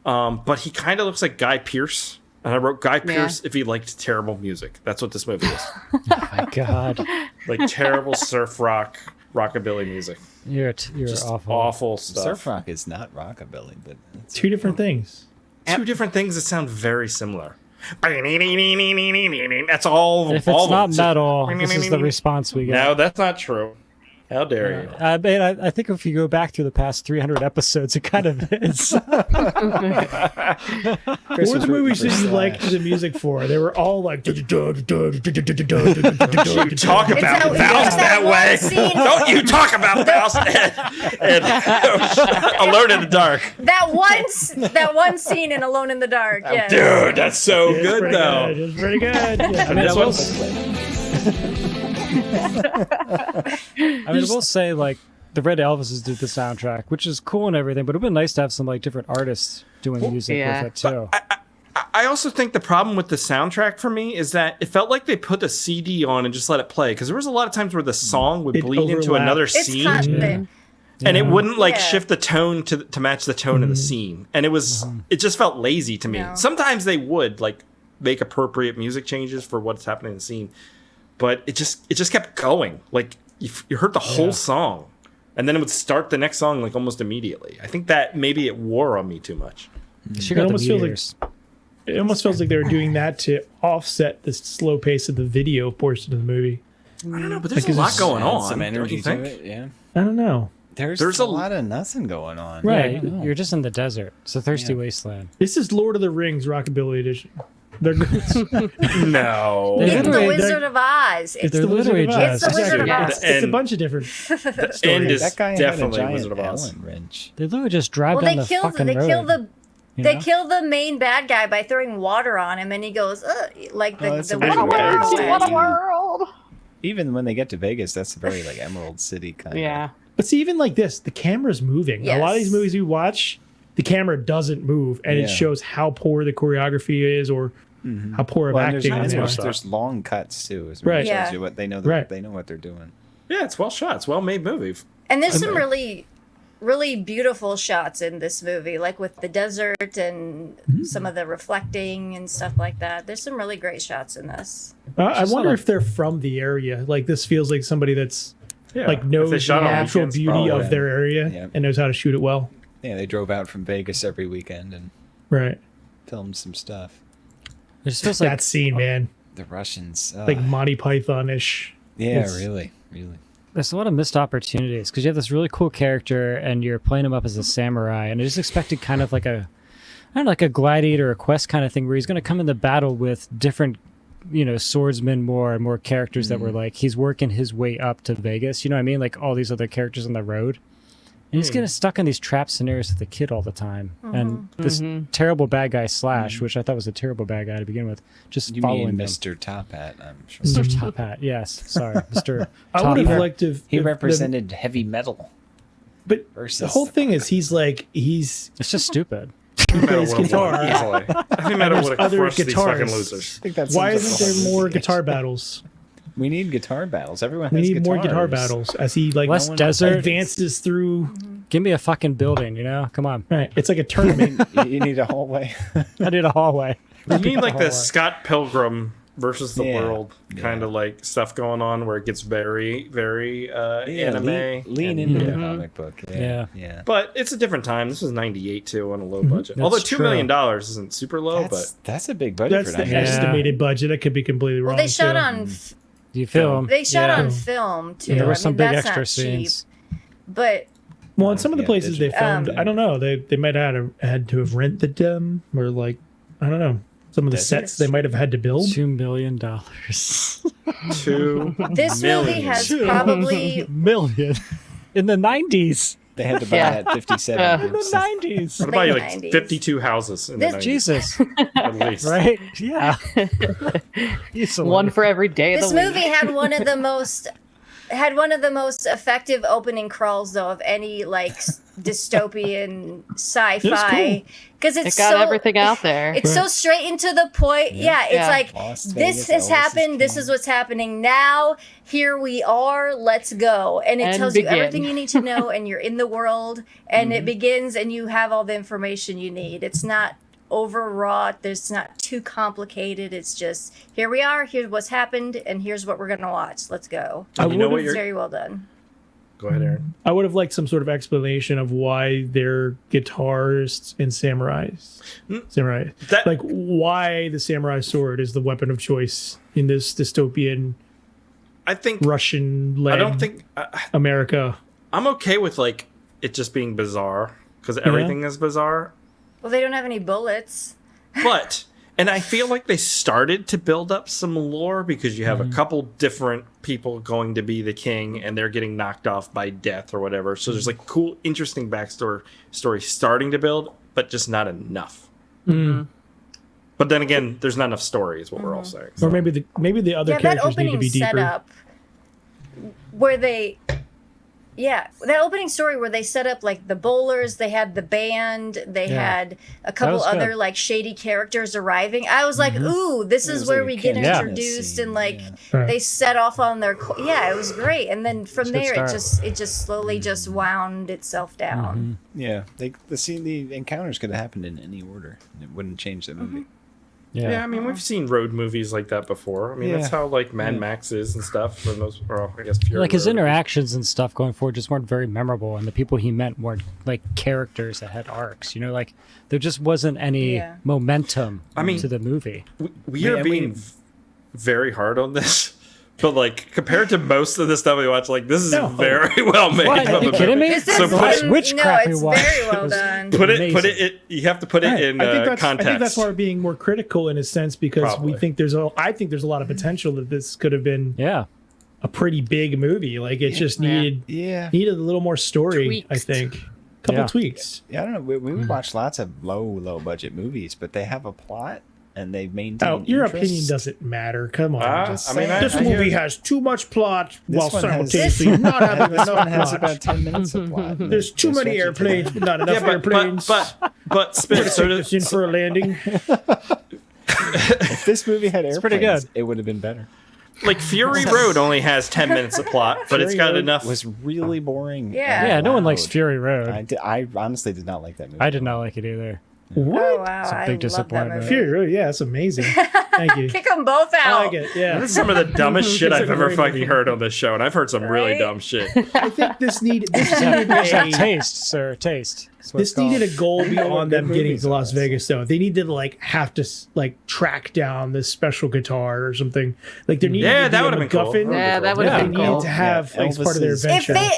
But he kind of looks like Guy Pearce. And I wrote Guy Pearce if he liked terrible music. That's what this movie is.
Oh my god,
Like terrible surf rock, rockabilly music.
you're
Just
awful.
awful stuff.
Surf rock is not rockabilly, but it's
Two different things.
Two different things that sound very similar. That's all.
If
all
it's not
of them.
metal, this is the response we get.
No, that's not true. How dare you?
I mean, I think if you go back through the past 300 episodes, it kind of is.
What were the movies that you liked the music for? They were all like.
You talk about
It's
Faust that
one
way.
scene-
Don't you talk about Faust and Alone in the Dark.
that one scene in Alone in the Dark. Yes.
Dude, that's so
It's
good
pretty
though.
good. It's pretty good. Yeah.
I mean, I will,
This
I will say, like, the Red Elvises did the soundtrack, which is cool and everything, but it would have been nice to have some, like, different artists doing music
yeah.
with it, too.
I also think the problem with the soundtrack for me is that it felt like they put a CD on and just let it play because there was a lot of times where the song would
It
bleed into
overlapped.
another
It's
scene.
constant.
And it wouldn't like
Yeah.
shift the tone to match the tone of the scene, and it just felt lazy to me.
No.
Sometimes they would like make appropriate music changes for what's happening in the scene, but it just kept going. Like you heard the whole song, and then it would start the next song like almost immediately. I think that maybe it wore on me too much.
She got the
almost feels like-
meteors.
It almost feels like they were doing that to offset the slow pace of the video portion of the movie.
I don't know, but there's
Because
a lot
it's-
going
Add
on.
some
don't
energy
you
to
think?
it. Yeah.
I don't know.
There's
There's
a
a-
lot of nothing going on.
Right.
Yeah, you're just in the desert. It's a thirsty wasteland.
This is Lord of the Rings Rockabilly Edition. They're good.
No.
They
It's the
literally-
Wizard of Oz.
It's
They're
the Wizard
literally
of Oz.
just-
It's the Wizard of
Exactly.
Oz.
It's a
And-
bunch of different
End
stories.
is
That guy
definitely
had a
Wizard
giant
of Oz.
Allen wrench.
They literally just drive
Well,
down
they
the
kill
fucking
they
road.
kill the
you
they
know?
kill the main bad guy by throwing water on him, and he goes like the
that's a
Wizard
weird
of
way.
Oz.
What a world!
Even when they get to Vegas, that's very like Emerald City kind of.
Yeah.
But see, even like this, the camera's moving. A lot of these
Yes.
movies we watch, the camera doesn't move, and
Yeah.
it shows how poor the choreography is, or how poor of
Well, and
acting
there's-
they are.
there's-
there's long cuts too. As
Right.
right.
Yeah.
Shows you what they know.
Right.
They know what they're doing.
Yeah, it's well shot. It's well made movie.
And there's some really beautiful shots in this movie, like with the desert and some of the reflecting and stuff like that. There's some really great shots in this.
I
Just
wonder
sort of-
if they're from the area. Like this feels like somebody that's
Yeah.
like
If
knows
they
the
shot on
natural
weekends,
beauty
probably.
of their area
Yeah.
and knows how to shoot it well.
Yeah, they drove out from Vegas every weekend and
Right.
filmed some stuff.
It just feels like
That scene, man,
The Russians.
like Monty Python-ish.
yeah,
it's-
really.
there's a lot of missed opportunities because you have this really cool character and you're playing him up as a samurai, and I just expected kind of like I don't know, like a gladiator or quest kind of thing where he's going to come into battle with different, swordsmen and more characters that were like he's working his way up to Vegas. You know what I mean? Like all these other characters on the road. And he's getting stuck in these trap scenarios with the kid all the time. And this terrible bad guy Slash, which I thought was a terrible bad guy to begin with, just
You
following
mean
them.
Mr. Top Hat? I'm sure.
Mr. Top Hat, yes. Sorry, Mr.
I
Top
would have
Hat.
liked to.
He represented heavy metal.
But
versus
the whole thing is, he's
It's just stupid.
plays guitar.
Easily. I think Metal would have
other
crushed these fucking
guitarists.
losers.
I think that's
Why isn't there more guitar battles?
We need guitar battles. Everyone
We
has
need more guitar
guitars.
battles as he like
Less desert.
advances through.
Give me a fucking building, Come on.
Right, it's like a tournament.
You need a hallway.
I need a hallway.
You need like the Scott Pilgrim versus the
Yeah.
world kind of like stuff going on where it gets very, very anime.
Lean
and-
into the comic book.
Yeah.
Yeah.
But it's a different time. This was '98 too on a low budget.
That's
Although $2
true.
million isn't super low,
That's a big budget
That's
for
the
that.
Yeah.
estimated budget. I could be completely wrong.
Well, they shot
too.
on
You film.
They shot
Yeah.
on film too.
There were
I
some
mean,
big
that's
extra
not
scenes.
cheap. But
Well, in some of the
Yeah,
places they
digital.
filmed, I don't know. They might have had to have rented them, or like I don't know. Some of the sets they might have had to build.
$2 million.
2
this movie
million.
has probably
million in the 90s.
They had to buy
Yeah.
that 57.
Yeah.
In the 90s.
What about you,
Late
like
90s.
52 houses in the
This-
90s,
Jesus.
at least.
Right? Yeah. Easily.
One for every day of
this
the week.
movie had one of the most effective opening crawls though of any like dystopian sci-fi because
It
it's
got
so
everything out there.
it's so straight and to the point. Yeah, it's
Yeah.
like
Las
this
Vegas,
has
Elvis is
happened. This
king.
is what's happening now. Here we are. Let's go. And it
And
tells you
begin.
everything you need to know, and you're in the world. And it begins, and you have all the information you need. It's not overwrought. It's not too complicated. It's just here we are. Here's what's happened, and here's what we're gonna watch. Let's go.
And you know what
It's
you're...
very well done.
Go ahead, Aaron.
I would have liked some sort of explanation of why they're guitarists and samurais. Samurai.
That-
Like why the samurai sword is the weapon of choice in this dystopian
I think...
Russian led
I don't think...
America.
I'm okay with, like, it just being bizarre, because everything is bizarre.
Well, they don't have any bullets.
But... And I feel like they started to build up some lore because you have a couple different people going to be the king and they're getting knocked off by death or whatever. So there's like cool, interesting backstory starting to build, but just not enough. But then again, there's not enough story, is what we're all saying.
Or maybe the other
Yeah, that
characters need to
opening
be deeper.
setup where they, that opening story where they set up like the bowlers, they had the band, they
Yeah.
had a couple
was good.
other like shady characters arriving. I was like, ooh, this
It
is
was
where
like
we
a
get
cantina
introduced
scene,
and like
Right.
they set off on their it was great. And then from
It's a good
there
start.
it just slowly just wound itself down.
Yeah, the encounters could have happened in any order. It wouldn't change the movie.
Yeah, I mean, we've seen road movies like that before. I mean, that's
Yeah.
how like Mad Max is and stuff. For those, or I guess Fury
Like his
Road.
interactions and stuff going forward just weren't very memorable, and the people he met weren't like characters that had arcs. You know, like there just wasn't any
Yeah.
momentum
I mean,
to the movie.
We are being very hard on this, but like compared to most of the stuff we watch, like this is
No.
very well made.
What? Are
of
you
a
kidding
movie.
me?
This
So
is
put
no,
witchcraft we
it's
watched.
very well
was-
done.
Put it.
Amazing.
You have to put it
Right.
in
I think
context.
that's why we're being more critical in a sense because
Probably.
I think there's a lot of potential that this could have been
Yeah,
a pretty big movie. Like it just needed
Yeah.
a little more story. I
Tweaks.
think a couple
Yeah.
tweaks.
Yeah, I don't know. We watch lots of low budget movies, but they have a plot and they maintain.
Oh, your
interest.
opinion doesn't matter. Come on.
I
just
mean,
saying.
This
I hear-
movie has too much plot while
one has-
simultaneously not having
This one
enough
has
plot.
about 10 minutes of plot. and
There's too
they
many
stretch it to
airplanes, but not enough
Yeah,
airplanes.
but Spin, so
Take us in for a landing.
If this movie had airplanes,
pretty good.
it would have been better.
like Fury Road only has 10 minutes of plot, but it's
Fury
got
Road
enough.
Was really boring.
Yeah.
and
yeah. No one likes
loud.
Fury Road.
I honestly did not like that movie.
I did not like it either.
What?
Oh wow,
It's a
I
big
love that
disappointment.
movie.
Fury Road, yeah, that's amazing. Thank you.
Kick them both out.
I like it. Yeah.
That's some of the dumbest shit
It's
I've
a
ever
great
fucking
movie.
heard on this show, and I've heard some really
Right?
dumb shit.
I think this needed
Have
a
taste, sir. Taste. That's what it's
this needed
called.
a goal beyond them
good
getting
movies
to
are.
Las Vegas though. They needed to like have to like track down this special guitar or something. Like there needed
Yeah,
to be
that
a
would've been cool.
MacGuffin.
Yeah, that would
Yeah.
have
They
been
needed
cool.
to have
Yeah,
like, as part of their
Elvis's-
If
adventure.
they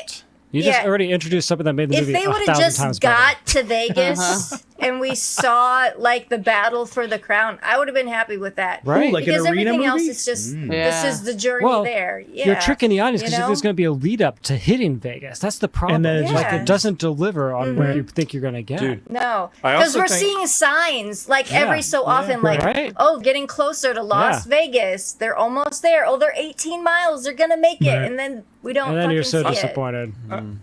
You just
Yeah.
already introduced something that made the
if
movie
they would have
1,000
just
times better.
got to Vegas and we saw like the battle for the crown, I would have been happy with that.
Right.
Ooh, like an
Because
arena
everything else
movie?
is just this
Yeah.
is the journey
Well,
there. Yeah.
You're tricking the audience
You
because
know?
there's going to be a lead up to hitting Vegas. That's the problem.
And then it
like
just-
it doesn't deliver on what you think you're going to get.
Dude,
No,
I
because
also
we're
think-
seeing signs like
Yeah.
every so often, like
Right.
oh, getting closer to Las Vegas. They're almost there. Oh, they're 18 miles. They're gonna make it,
Right.
and then we don't.
And then
fucking
you're so
see
disappointed.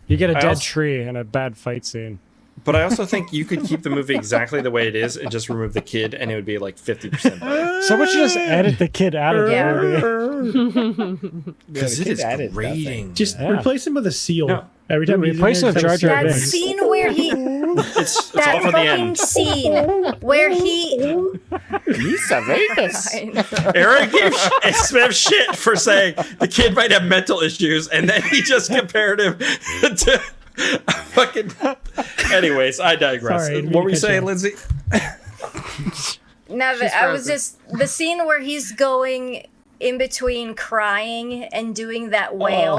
You get a
I
dead
also-
tree and a bad fight scene.
But I also think you could keep the movie exactly the way it is and just remove the kid, and it would be like 50% better.
So much just edit the kid out of
Yeah.
the movie.
Because
the
it
kid
is
added
grating.
Just
Yeah.
replace him with a seal.
No.
Every time he's in
Replace
there,
him with
just
Jar
have
Jar
a
That
Binks.
scene where he,
It's
that
all for the
fucking
end.
scene where he.
Lisa Vegas.
Eric gave Smith shit for saying the kid might have mental issues, and then he just compared him to fucking. Anyways, I digress.
Sorry, I didn't
What were
mean
you
to cut
saying,
you
Lindsay?
No, but I was just the scene where he's going in between crying and doing that wail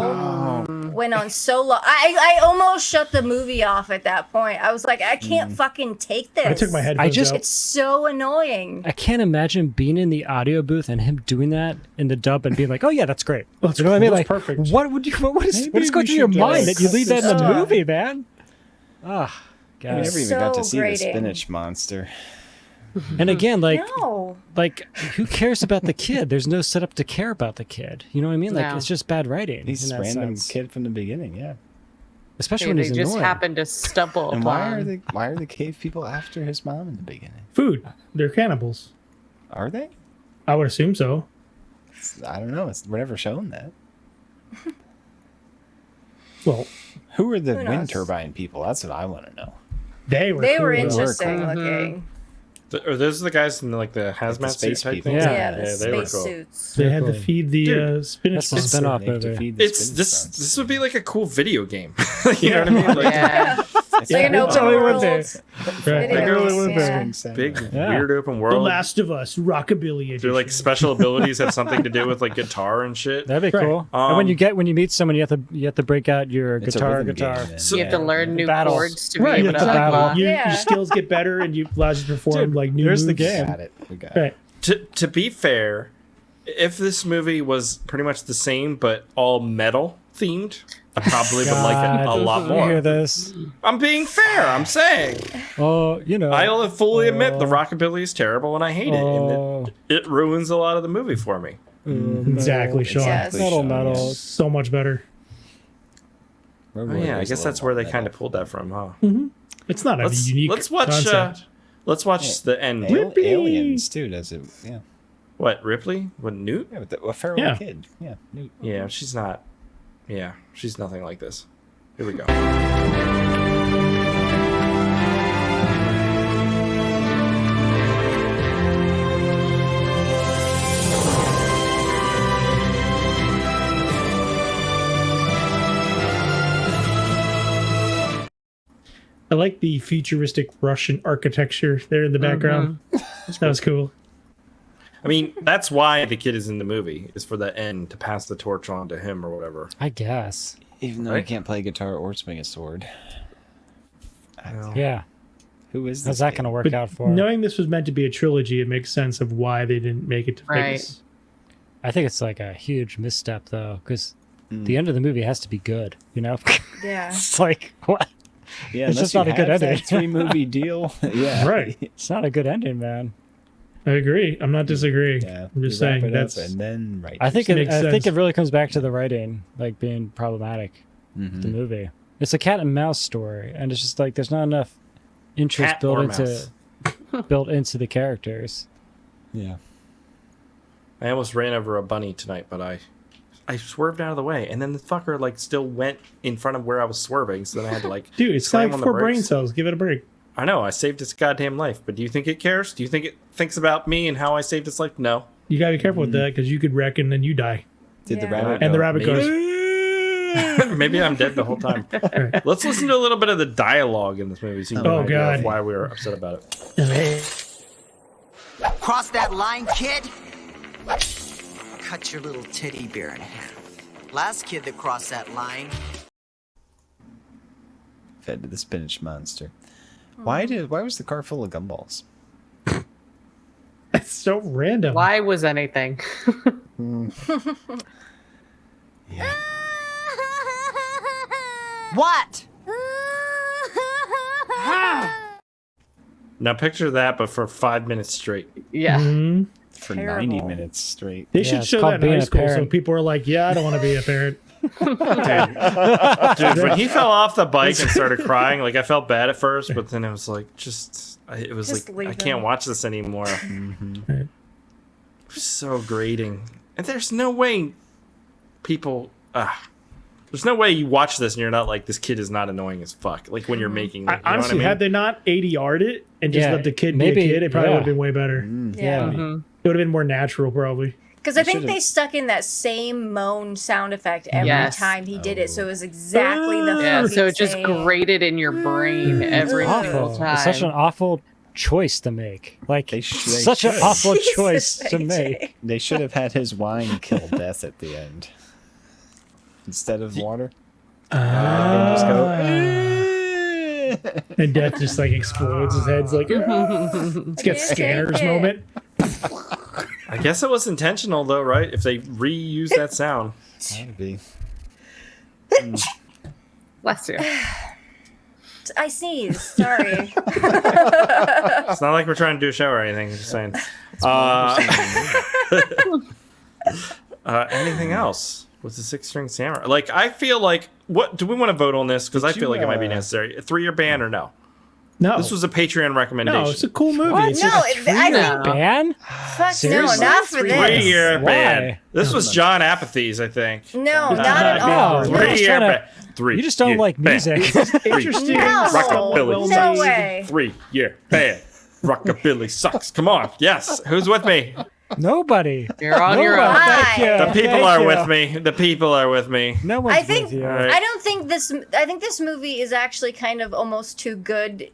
went on so long. I almost shut the movie off at that point. I was like, I can't fucking take this.
I took my headphones out.
It's so annoying.
I can't imagine being in the audio booth and him doing that in the dub and being like, "Oh yeah, that's great."
That's
you know what I mean?
that's
Like,
perfect.
what would you? What is
Maybe
going
we
through your
should
mind
just
that you leave that in the
cut
movie, man? Ah,
We never
guys.
even got to
So
see the
grating.
spinach monster.
And again, like,
No.
who cares about the kid? There's no setup to care about the kid. You know what I mean? Like,
No.
it's just bad writing.
He's
in
a
that
random
sense.
kid from the beginning, yeah.
Especially
They
when he's
just
annoying.
happened to stumble
And
upon.
why are the cave people after his mom in the beginning?
Food. They're cannibals.
Are they?
I would assume so.
I don't know. We're never shown that.
Well,
Who are the
Who
wind
knows?
turbine people? That's what I want to know.
they were
They were
cool.
interesting
cool.
looking.
Are those the guys in like the hazmat suit
space
type
people.
things?
Yeah.
Yeah, the
they were
space
cool.
suits.
They had to
Cool.
feed the
Dude,
spinach
that's the
monster.
spin-off
They have to
movie.
feed the
It's
spinach
this.
monster.
This would be like a cool video game. You know what I mean? Like,
Yeah.
It's
Like an
like,
open
totally would
world.
be.
Right.
Videos,
really would be.
yeah.
big
Yeah.
weird open
The
world.
Last of Us, Rockabilly Edition.
Do like special abilities have something to do with like guitar and shit?
That'd be
Right.
cool. And when you meet someone, you have to break out your
it's a
guitar.
rhythm game, man.
So-
You have to learn new
Battles.
chords to
Right,
be able to
the battle.
unlock.
Your
Yeah.
skills get better and you allows you to perform
Dude,
like new
there's the
moves.
game.
Got it. We got
Right.
it.
To be fair, if this movie was pretty much the same but all metal themed, I probably would like it a
God,
lot
you hear
more.
this?
I'm being fair. I'm saying
Oh, you know.
I'll fully admit the rockabilly is terrible and I hate it,
Oh.
and it ruins a lot of the movie for me.
Exactly, Sean.
Yes.
Metal,
Sean,
metal.
yes.
So much better.
Oh, yeah, I guess that's where they kind of pulled that from, huh?
It's not a
Let's
unique
let's watch
concept.
let's watch the end.
Ripley.
Aliens too, does it? Yeah.
What, Ripley? What, Newt?
Yeah, with a feral
Yeah.
kid. Yeah. Newt.
Yeah, she's not. Yeah, she's nothing like this. Here we go.
I like the futuristic Russian architecture there in the background. That was cool.
I mean, that's why the kid is in the movie, is for the end to pass the torch on to him or whatever.
I guess.
Even though
Right?
he can't play guitar or swing a sword.
Yeah.
Who is this?
How's that
kid?
going to work
But
out for?
knowing this was meant to be a trilogy, it makes sense of why they didn't make it to
Right.
Vegas.
I think it's like a huge misstep, though, because the end of the movie has to be good, you know?
Yeah.
It's like, what?
Yeah,
It's
unless
just not
you
a good
have
ending.
that 3-movie deal. Yeah.
Right.
It's not a good ending, man.
I agree. I'm not disagreeing.
Yeah.
I'm just
you wrap
saying
it up
that's
and then right.
I think
Makes
I think
sense.
it really comes back to the writing, like being problematic.
Mm-hmm.
The movie. It's a cat and mouse story, and it's just like there's not enough interest
Cat or
built into
mouse?
built into the characters.
Yeah.
I almost ran over a bunny tonight, but I swerved out of the way, and then the fucker like still went in front of where I was swerving, so then I had to like
dude. It's
slam
got
on
like
the
4 brain
brakes.
cells. Give it a break.
I know, I saved its goddamn life, but do you think it cares? Do you think it thinks about me and how I saved its life? No.
You gotta be careful with that because you could wreck and then you die.
Did the
Yeah.
rabbit
And the
go,
rabbit
"Maybe-"
goes.
Maybe I'm dead the whole time. Let's listen to a little bit of the dialogue in this movie so you can
Oh,
get an idea
God.
of why we were upset about it.
Cross that line, kid. Cut your little teddy bear in half. Last kid that crossed that line.
Fed to the spinach monster. Why was the car full of gumballs?
It's so random.
Why was anything?
Yeah.
What?
Now picture that, but for 5 minutes straight.
Yeah.
Mhm.
For
Terrible.
90 minutes straight.
They
Yeah,
should
it's
show
called
that in
being
high
a
school so
parent.
people are like, yeah, I don't want to be a parent.
Dude, when he fell off the bike and started crying, like I felt bad at first, but then it was like it was
Just
like
leave
I can't
him.
watch this anymore.
Right.
It was so grating, and there's no way people. There's no way you watch this and you're not like, this kid is not annoying as fuck. Like when you're making, it, you know
Honestly,
what I mean?
had they not 80R'd it and just
Yeah,
let the kid
maybe,
be a kid, it probably
yeah.
would have been way better.
Yeah.
It would have been more natural, probably.
Because I think
should've-
they stuck in that same moan sound effect every
Yes.
time he did it, so it was exactly the
Yeah.
fucking
So it just
same.
grated in your brain every
Ugh.
single
Awful.
time.
It's such an awful choice to make. Like,
They
such an
should.
awful
Jesus,
choice to
AJ.
make.
They should have had his wine kill Death at the end instead of water. And just go.
And Death just like explodes. His head's like, it's got scanners moment.
I guess it was intentional though, right? If they reuse that sound.
That'd be.
Bless you.
I sneezed. Sorry.
It's not like we're trying to do a show or anything. Just saying. Anything else with the 6-string samurai? Like, I feel like, what do we want to vote on this? Because I feel like it might be necessary. A 3-year ban or no?
No.
This was a Patreon recommendation.
No, it's a cool movie.
What?
It's
No,
just-
I think
Ban?
fuck
Seriously?
no, not for this.
3-year
Why?
ban. This was John Apathy's, I think.
No, not
not
at all.
ban.
No.
3-year
trying to-
ban. 3
You just don't like music.
interesting.
No.
Rockabilly.
No way.
3-year ban. Rockabilly sucks. Come on. Yes. Who's with me?
Nobody.
You're on your own.
Nobody.
Hi.
Thank you.
The people
Thank
are
you.
with me. The people are with me.
No one's
I think
with you.
Alright.
I don't think this. I think this movie is actually kind of almost too good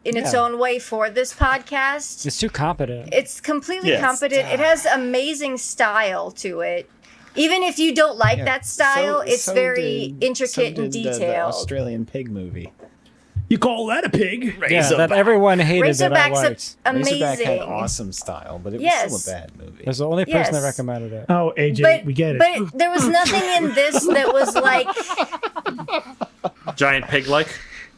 in its
Yeah.
own way for this podcast.
It's too competent.
It's completely
Yes.
competent. It has amazing style to it. Even if you don't like that style, it's very intricate and
The
detailed.
Australian pig movie.
You call that a pig?
Yeah, that everyone hated that I
Razorback's
liked.
amazing.
Razorback had awesome style, but it was
Yes.
still a bad movie.
That's the only person that
Yes.
recommended it.
Oh, AJ,
But
we get it.
But there was nothing in this that was like.
Giant pig like.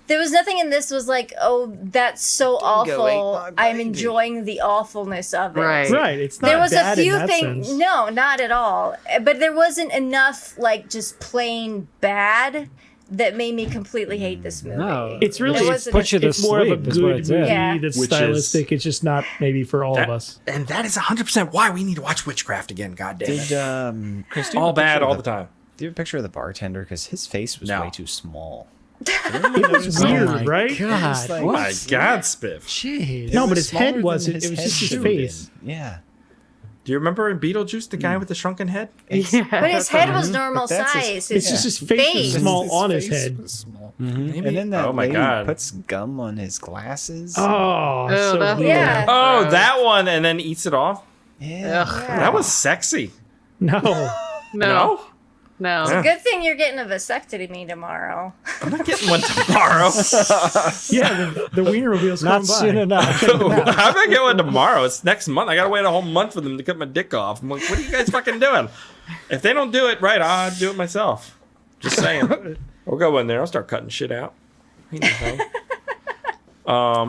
There was nothing in this was like, oh, that's so
go eat
awful.
my
I'm
baby.
enjoying the awfulness of it.
Right.
Right, it's not
There was
bad
a few
in that
things.
sense.
No, not at all. But there wasn't enough like just plain bad that made me completely hate this movie.
No.
It's really
There
it's,
wasn't-
Put you to
it's more of a
sleep is what
good
it's
movie
in.
Yeah.
that's
Which is-
stylistic. It's just not maybe for all of us.
And that is 100% why we need to watch Witchcraft again. God damn it.
Did Chris, do you
All
have a picture
bad
of
all the time.
Do you have a picture of the bartender? Because his face was
No.
way too small.
It was weird,
my
right?
God.
like-
Oh
what?
my God, Spiff.
Jeez.
No,
It
but
was
his head
smaller than
wasn't.
his
It was
head
just his
should have
face.
been. Yeah.
Do you remember in Beetlejuice, the guy with the shrunken head?
But his head was normal
But that's his-
size.
It's just his face
Face.
was small
His
on his
face
head.
was small.
Maybe.
And then that
oh my
lady
God.
puts gum on his glasses.
Oh, so
that's-
weird.
Yeah.
Oh,
Gross.
that one, and then eats it off.
Yeah.
Ugh.
That was sexy.
No.
No,
No.
Yeah.
Good thing you're getting a vasectomy tomorrow.
I'm not getting one tomorrow.
Yeah, the wiener reveal's
Not
coming by.
soon enough.
I'm not getting one tomorrow. It's next month. I gotta wait a whole month for them to cut my dick off. I'm like, what are you guys fucking doing? If they don't do it right, I'll do it myself. Just saying. We'll go in there. I'll start cutting shit out. Ain't no thing.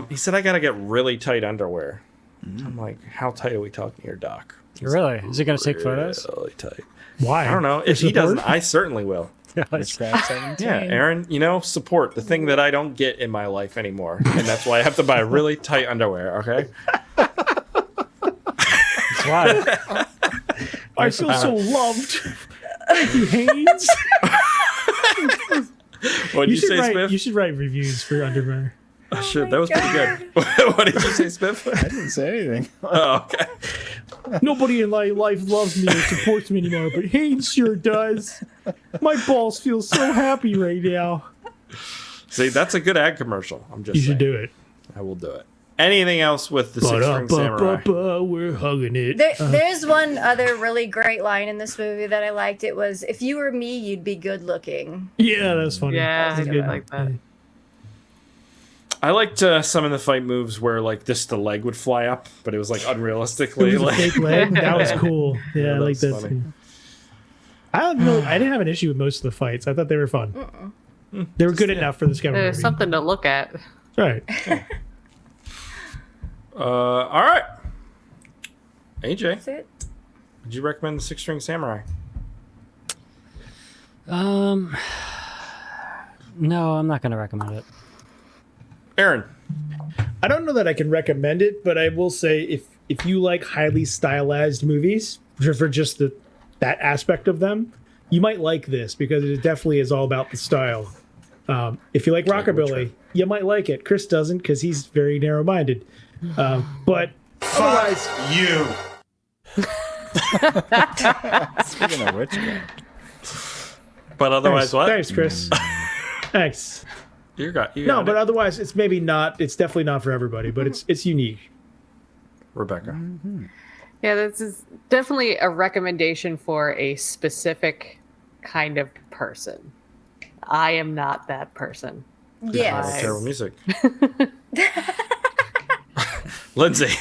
He said I gotta get really tight underwear. I'm like, how tight are we talking here, Doc?
Really? Is he going to take photos?
Really tight.
Why?
I don't know.
For
If he doesn't,
support?
I certainly will.
Witchcraft 17.
Yeah, Aaron, support the thing that I don't get in my life anymore. And that's why I have to buy really tight underwear, okay?
That's why.
I feel so loved. Thank you, Haynes.
What did you say,
write,
Spiff?
you should write reviews for underwear.
Oh, shit, that was pretty good. What did you say, Spiff?
I didn't say anything.
Oh, okay.
Nobody in my life loves me or supports me anymore, but Haynes sure does. My balls feel so happy right now.
See, that's a good ad commercial. I'm just
You should
saying.
do it.
I will do it. Anything else with the Six-String Samurai?
We're hugging it.
There's one other really great line in this movie that I liked. It was, "If you were me, you'd be good looking."
Yeah, that's funny.
Yeah,
That's
I
good.
like that.
I liked some of the fight moves where, like, the leg would fly up, but it was, like,
It
unrealistically.
was a
like,
fake leg. That was cool. Yeah, I like
that's
that.
funny.
Too. I don't know. I didn't have an issue with most of the fights. I thought they were fun. They were good enough for this kind of
There's
movie.
something to look at.
Right.
all right. AJ,
That's it.
would you recommend the Six-String Samurai?
No, I'm not going to recommend it.
Aaron.
I don't know that I can recommend it, but I will say if you like highly stylized movies for just that aspect of them, you might like this because it definitely is all about the style. If you like rockabilly, you might like it. Chris doesn't because he's very narrow-minded. But otherwise,
You.
Speaking of witchcraft.
But otherwise,
thanks,
what?
Thanks, Chris. Thanks.
You got
but
it.
otherwise, it's maybe not. It's definitely not for everybody, but it's unique.
Rebecca.
Yeah, this is definitely a recommendation for a specific kind of person. I am not that person.
Yes.
Terrible music. Lindsay.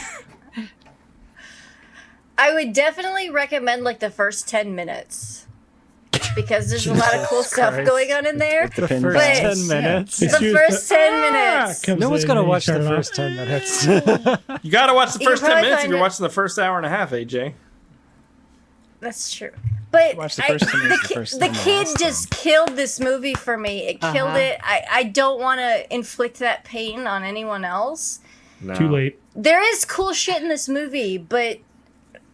I would definitely recommend like the first 10 minutes because there's a lot of cool stuff going on in there.
The first
But
10 minutes.
the first 10 minutes.
No one's going to watch the first 10 minutes.
You got to watch the
You can
first 10
probably
minutes if
find
you're
it-
watching the first hour and a half, AJ.
That's true. But
Watch the first 10 minutes, the first
the
10
kid
last
just killed this movie for me. It killed it. I don't want to inflict that pain on anyone else.
No.
Too late.
There is cool shit in this movie, but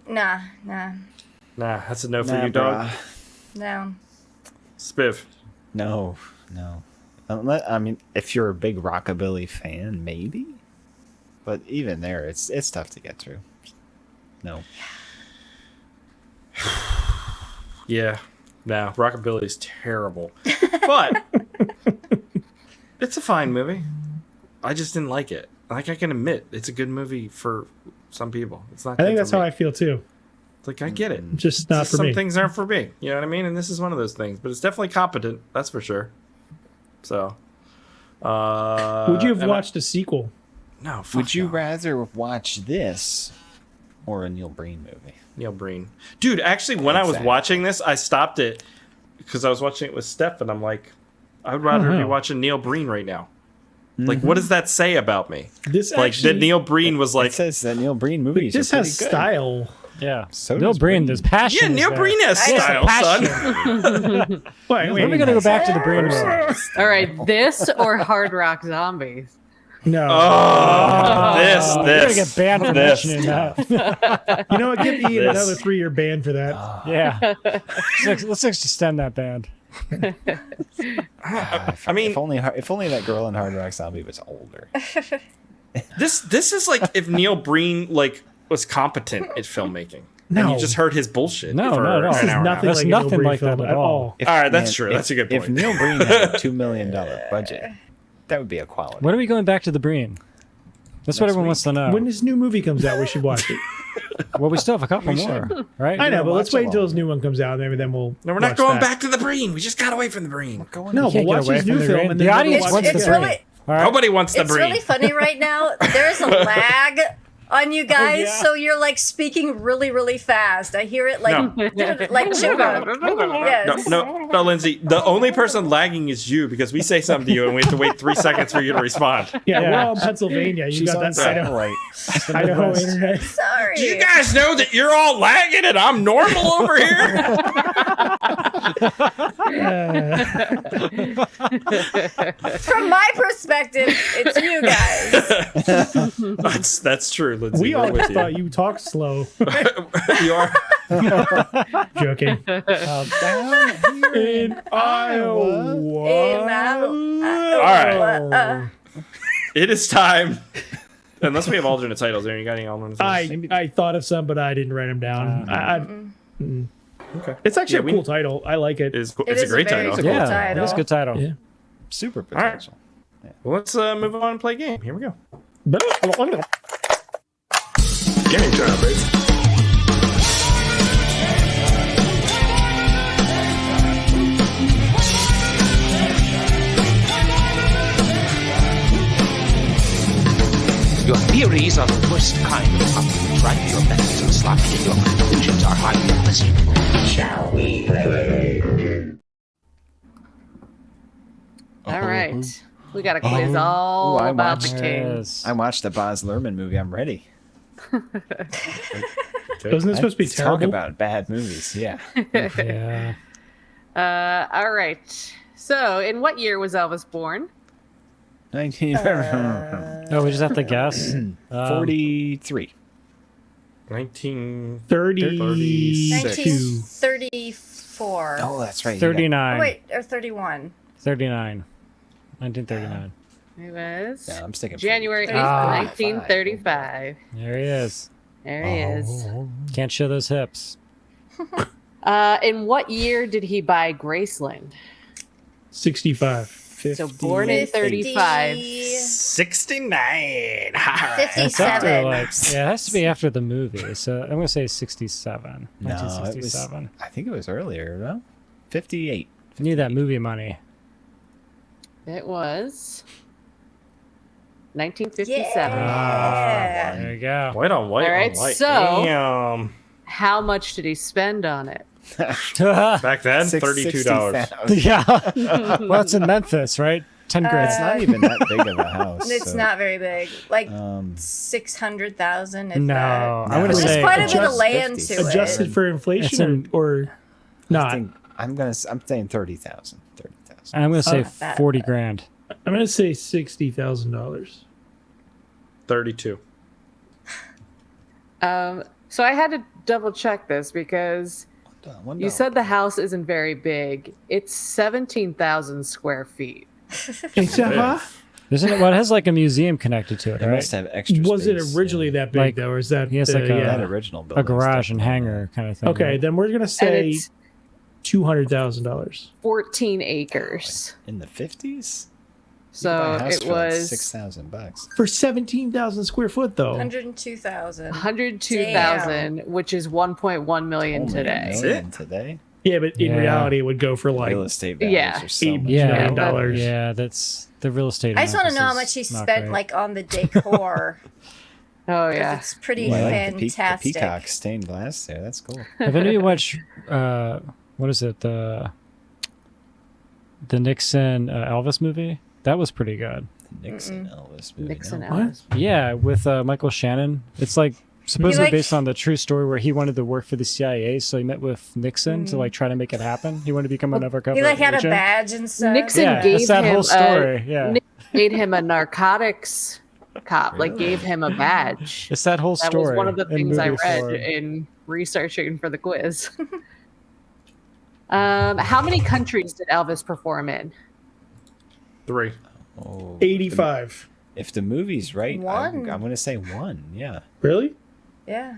nah.
Nah, that's a no for you, dog.
No.
Spiv.
No. I mean, if you're a big rockabilly fan, maybe. But even there, it's tough to get through. No.
Yeah. No, Rockabilly's terrible. But it's a fine movie. I just didn't like it. Like, I can admit, it's a good movie for some people. It's not.
I think
good
that's
for
how
me.
I feel too.
Like, I get it.
Just not for
Some
me.
things aren't for me. You know what I mean? And this is one of those things. But it's definitely competent. That's for sure. So.
Would you have watched a sequel?
No. Fuck
Would you
no.
rather watch this or a Neil Breen movie?
Neil Breen. Dude, actually, when I was
Exactly.
watching this, I stopped it because I was watching it with Steph, and I'm like, I would rather be watching Neil Breen right now. Like, what does that say about me?
This
Like,
actually,
that Neil Breen was like,
It says that Neil Breen movies
this
are
has
pretty good.
style.
Yeah.
So
Neil
does
Breen,
Breen.
there's passion.
yeah,
is
Neil
there.
Breen has style, son.
Wait,
When are we going to go back to the Breen movie?
All right, this or Hard Rock Zombies?
No.
Oh, this.
We're going to get banned for
This.
mentioning that.
You know what? Give Ian
This.
another 3-year ban for that.
Yeah. Let's extend that band.
I mean,
if only that girl in Hard Rock Zombie was older.
this is like if Neil Breen like was competent at filmmaking. And
No.
you just heard his bullshit.
No,
for
no, no.
an
This is
hour and a half.
Nothing
That's
like a
nothing
Neil Breen
like that
film
at all.
All right, that's true. That's a good
If
point.
Neil Breen had a $2 million budget, that would be a quality.
When are we going back to the Breen? That's what
Next
everyone
week.
wants to know.
When his new movie comes out, we should watch it.
Well, we still have a couple more, right?
I know, but let's
watch
wait until
along.
his new one comes out. Maybe then we'll.
No, we're not
watch
going
that.
back to the Breen. We just got away from the Breen.
No,
You
we'll
can't get
watch
away
his
from
new
the
film
Breen.
and
The
then
audience
we'll watch
wants
it
the
It's
again.
Breen.
really,
All right.
Nobody wants the
it's
Breen.
really funny right now. There's a lag on you guys,
yeah.
so you're like speaking really, really fast. I hear it like like sugar. Yes.
No, Lindsay. The only person lagging is you because we say something to you and we have to wait 3 seconds for you to respond.
Yeah,
Yeah.
we're all in Pennsylvania. You
She's
got
on
that Idaho,
satellite.
Idaho internet.
Sorry.
Do you guys know that you're all lagging and I'm normal over here?
From my perspective, it's you guys.
That's true, Lindsay.
We
We're
always
with you.
thought you talked slow.
You are.
Joking.
Down here
In Iowa.
In Iowa.
All right. It is time. Unless we have alternate titles. Aaron, you got any alternate titles?
I thought of some, but I didn't write them down.
Okay.
It's actually
Yeah,
a cool title. I like it.
It's
It
a
is
great
very
title.
cool
Yeah,
title.
that's a good title.
Yeah.
super
right.
potential.
Well, let's move on and play a game. Here we go.
Game time, baby.
Your theories are the worst kind. Try your best to slot in. Your conclusions are highly plausible. Shall we play?
All right. We got a quiz all
Ooh, I
about the
watched-
king.
Yes.
I watched the Baz Luhrmann movie. I'm ready.
Wasn't it supposed to be
Let's
terrible?
talk about bad movies. Yeah.
Yeah.
All right. So, in what year was Elvis born?
Oh, we just have to guess.
43.
1934.
Oh, that's right.
39.
Oh, wait, or 31.
39. 1939.
It was
Yeah, I'm sticking.
January 8th,
Ah.
1935.
There he is.
There he is.
Can't show those hips.
In what year did he buy Graceland?
65.
So born in 35.
69.
It's after,
57.
like, yeah, it has to be after the movie. So I'm gonna say 67.
No, it was.
1967.
I think it was earlier. No, 58.
Need that movie money.
It was 1957.
Yeah.
There you go.
White on white.
All right,
on white.
so-
Damn.
How much did he spend on it?
Back then, $32.
Yeah. Well, it's in Memphis, right? 10 grand.
It's not even that big of a house.
It's
so,
not very big. Like 600,000.
No, I'm gonna
There's
say
quite a bit of
just
land
50.
to it.
Adjusted for
It's
inflation
in-
or
I
not?
think I'm saying 30,000. 30,000.
I'm gonna say
Not bad.
40 grand.
I'm gonna say $60,000.
32.
So I had to double check this because you said the house isn't very big. It's 17,000 square feet.
Is that high?
Isn't it? Well, it has like a museum connected to it,
It
right?
must have extra.
Was it
space,
originally that big
Like,
though, or is that
he has like a-
That
yeah?
original
A
building?
garage and hangar kind of thing.
Okay,
right?
then we're gonna
And
say
it's
$200,000.
14 acres.
in the 50s.
So it was
$6,000.
For 17,000 square foot though.
102,000.
102,000, which is 1.1 million
Only
today.
$1 million today.
Yeah, but in
Yeah.
reality, it would go for like
Real estate values
Yeah.
are so
$8
much.
Yeah,
million dollars.
Yeah, that's the real estate.
I just want to know how
Memphis
much he
is not
spent
great.
like on the decor.
Oh
'Cause
yeah.
it's pretty
Ooh, I like the
fantastic.
peacock stained glass there. That's cool.
Have any of you watched what is it, the Nixon Elvis movie? That was pretty good.
The Nixon Elvis movie.
Nixon
no?
Elvis.
Yeah, with Michael Shannon. It's like supposedly
like-
based on the true story where he wanted to work for the CIA, so he met with Nixon to like try to make it happen. He wanted to become an undercover
He like had a
agent.
badge and stuff.
Nixon
Yeah,
gave
it's that
him
whole story. Yeah,
Nixon made him a narcotics cop. Like gave him a badge.
it's that whole
That
story.
was one of the
in
things I
movie
read
form.
in researching for the quiz. How many countries did Elvis perform in?
3.
Oh,
85.
If the movie's right, I'm
One.
going to say 1. Yeah.
Really?
Yeah.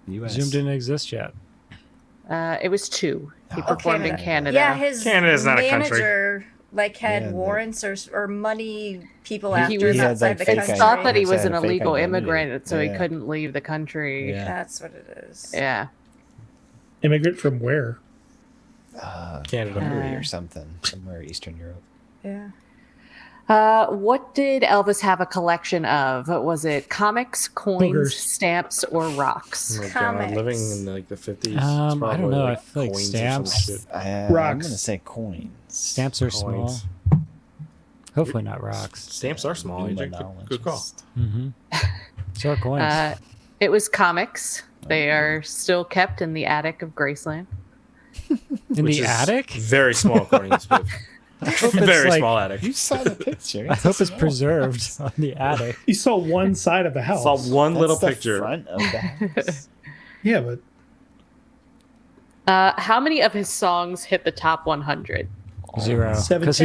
U.S.
Zoom didn't exist yet.
It was 2. He
Oh,
performed in
Canada.
Canada.
Yeah, his
Canada's not a country.
manager like had
Yeah,
warrants or money people
He
after
was-
him
he had,
outside
like,
the
fake
country.
He thought that he
He's
was
had
an
a fake
illegal
identity.
immigrant, so he
Yeah.
couldn't leave the country.
Yeah.
That's what it is.
Yeah.
Immigrant from where?
Canada.
Hungary or something. Somewhere Eastern Europe.
Yeah.
What did Elvis have a collection of? Was it comics, coins,
Boogers.
stamps, or rocks?
Oh my God,
Comics.
living in like the 50s.
I
it's
don't
probably,
know, I feel like
coins or some
stamps.
shit.
I'm
Rocks.
going to say coins.
Stamps are small.
Coins.
Hopefully not rocks.
Stamps are small.
New
AJ. Good call.
Mm-hmm. So are coins.
It was comics. They are still kept in the attic of Graceland.
In
Which
the
is
attic?
Very small, according to Smith. Very
like-
small attic.
You saw the picture.
I hope it's preserved on the attic.
You saw one side of the house.
Saw one
That's
little
the
picture.
front of the house.
Yeah, but
How many of his songs hit the top 100?
0.
17.
Because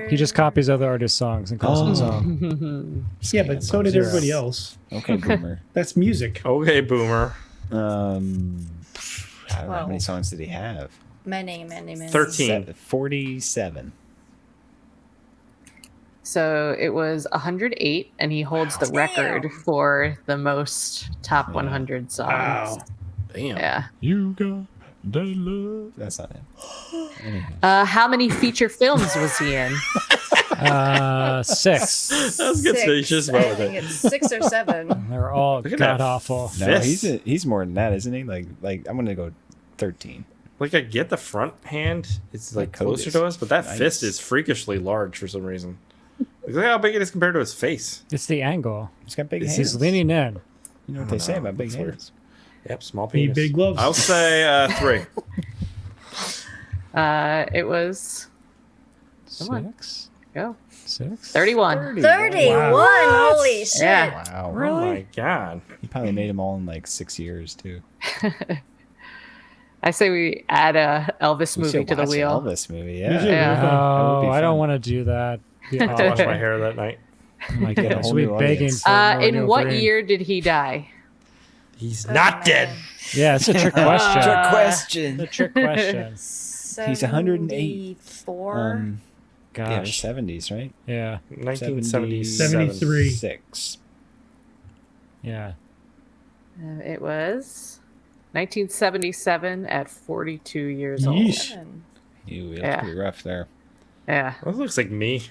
he just copies other artists' songs and calls them his own.
yeah, but so did everybody else.
Okay, boomer.
That's music.
Okay, boomer.
I don't know how many
12.
songs did he have?
Many.
13.
47.
So it was 108, and he holds the record for the most top 100 songs.
Wow.
Damn.
Yeah.
You got the love.
That's not him.
How many feature films was he in?
6.
That was good. So you just
I
went with
think
it.
it's 6 or 7.
They're all
Look at that.
god awful.
No,
Fist.
he's more than that, isn't he? Like I'm gonna go 13.
Like, I get the front hand. It's like
code
closer
is
to us, but that
nice.
fist is freakishly large for some reason. Look how big it is compared to his face.
It's the angle.
He's got big
He's
hands.
leaning in.
You know what they say about big
That's weird.
hands.
Yep, small
Need
penis.
big gloves.
I'll say 3.
It was Come on.
6?
go
6?
31.
31. Holy shit.
Yeah.
Wow.
Oh my God.
He probably made them all in like 6 years too.
I say we add a Elvis
We
movie
should
to the
watch an
wheel.
Elvis movie.
You
Yeah.
should.
Yeah.
That would be
Oh, I don't
fun.
want to do that. Be
I'll wash my
awful.
hair that night.
Oh my goodness,
whole
we
new
begging
audience.
for more
In
Neil
what
Breen.
year did he die?
He's not dead.
Yeah, it's a trick question.
Trick question.
The trick question.
He's 108.
74.
Yeah,
gosh.
70s, right?
Yeah.
1977.
73.
6.
Yeah.
It was 1977 at 42 years
Yeesh.
old.
That's
Yeah.
pretty rough there.
Yeah.
That looks like me.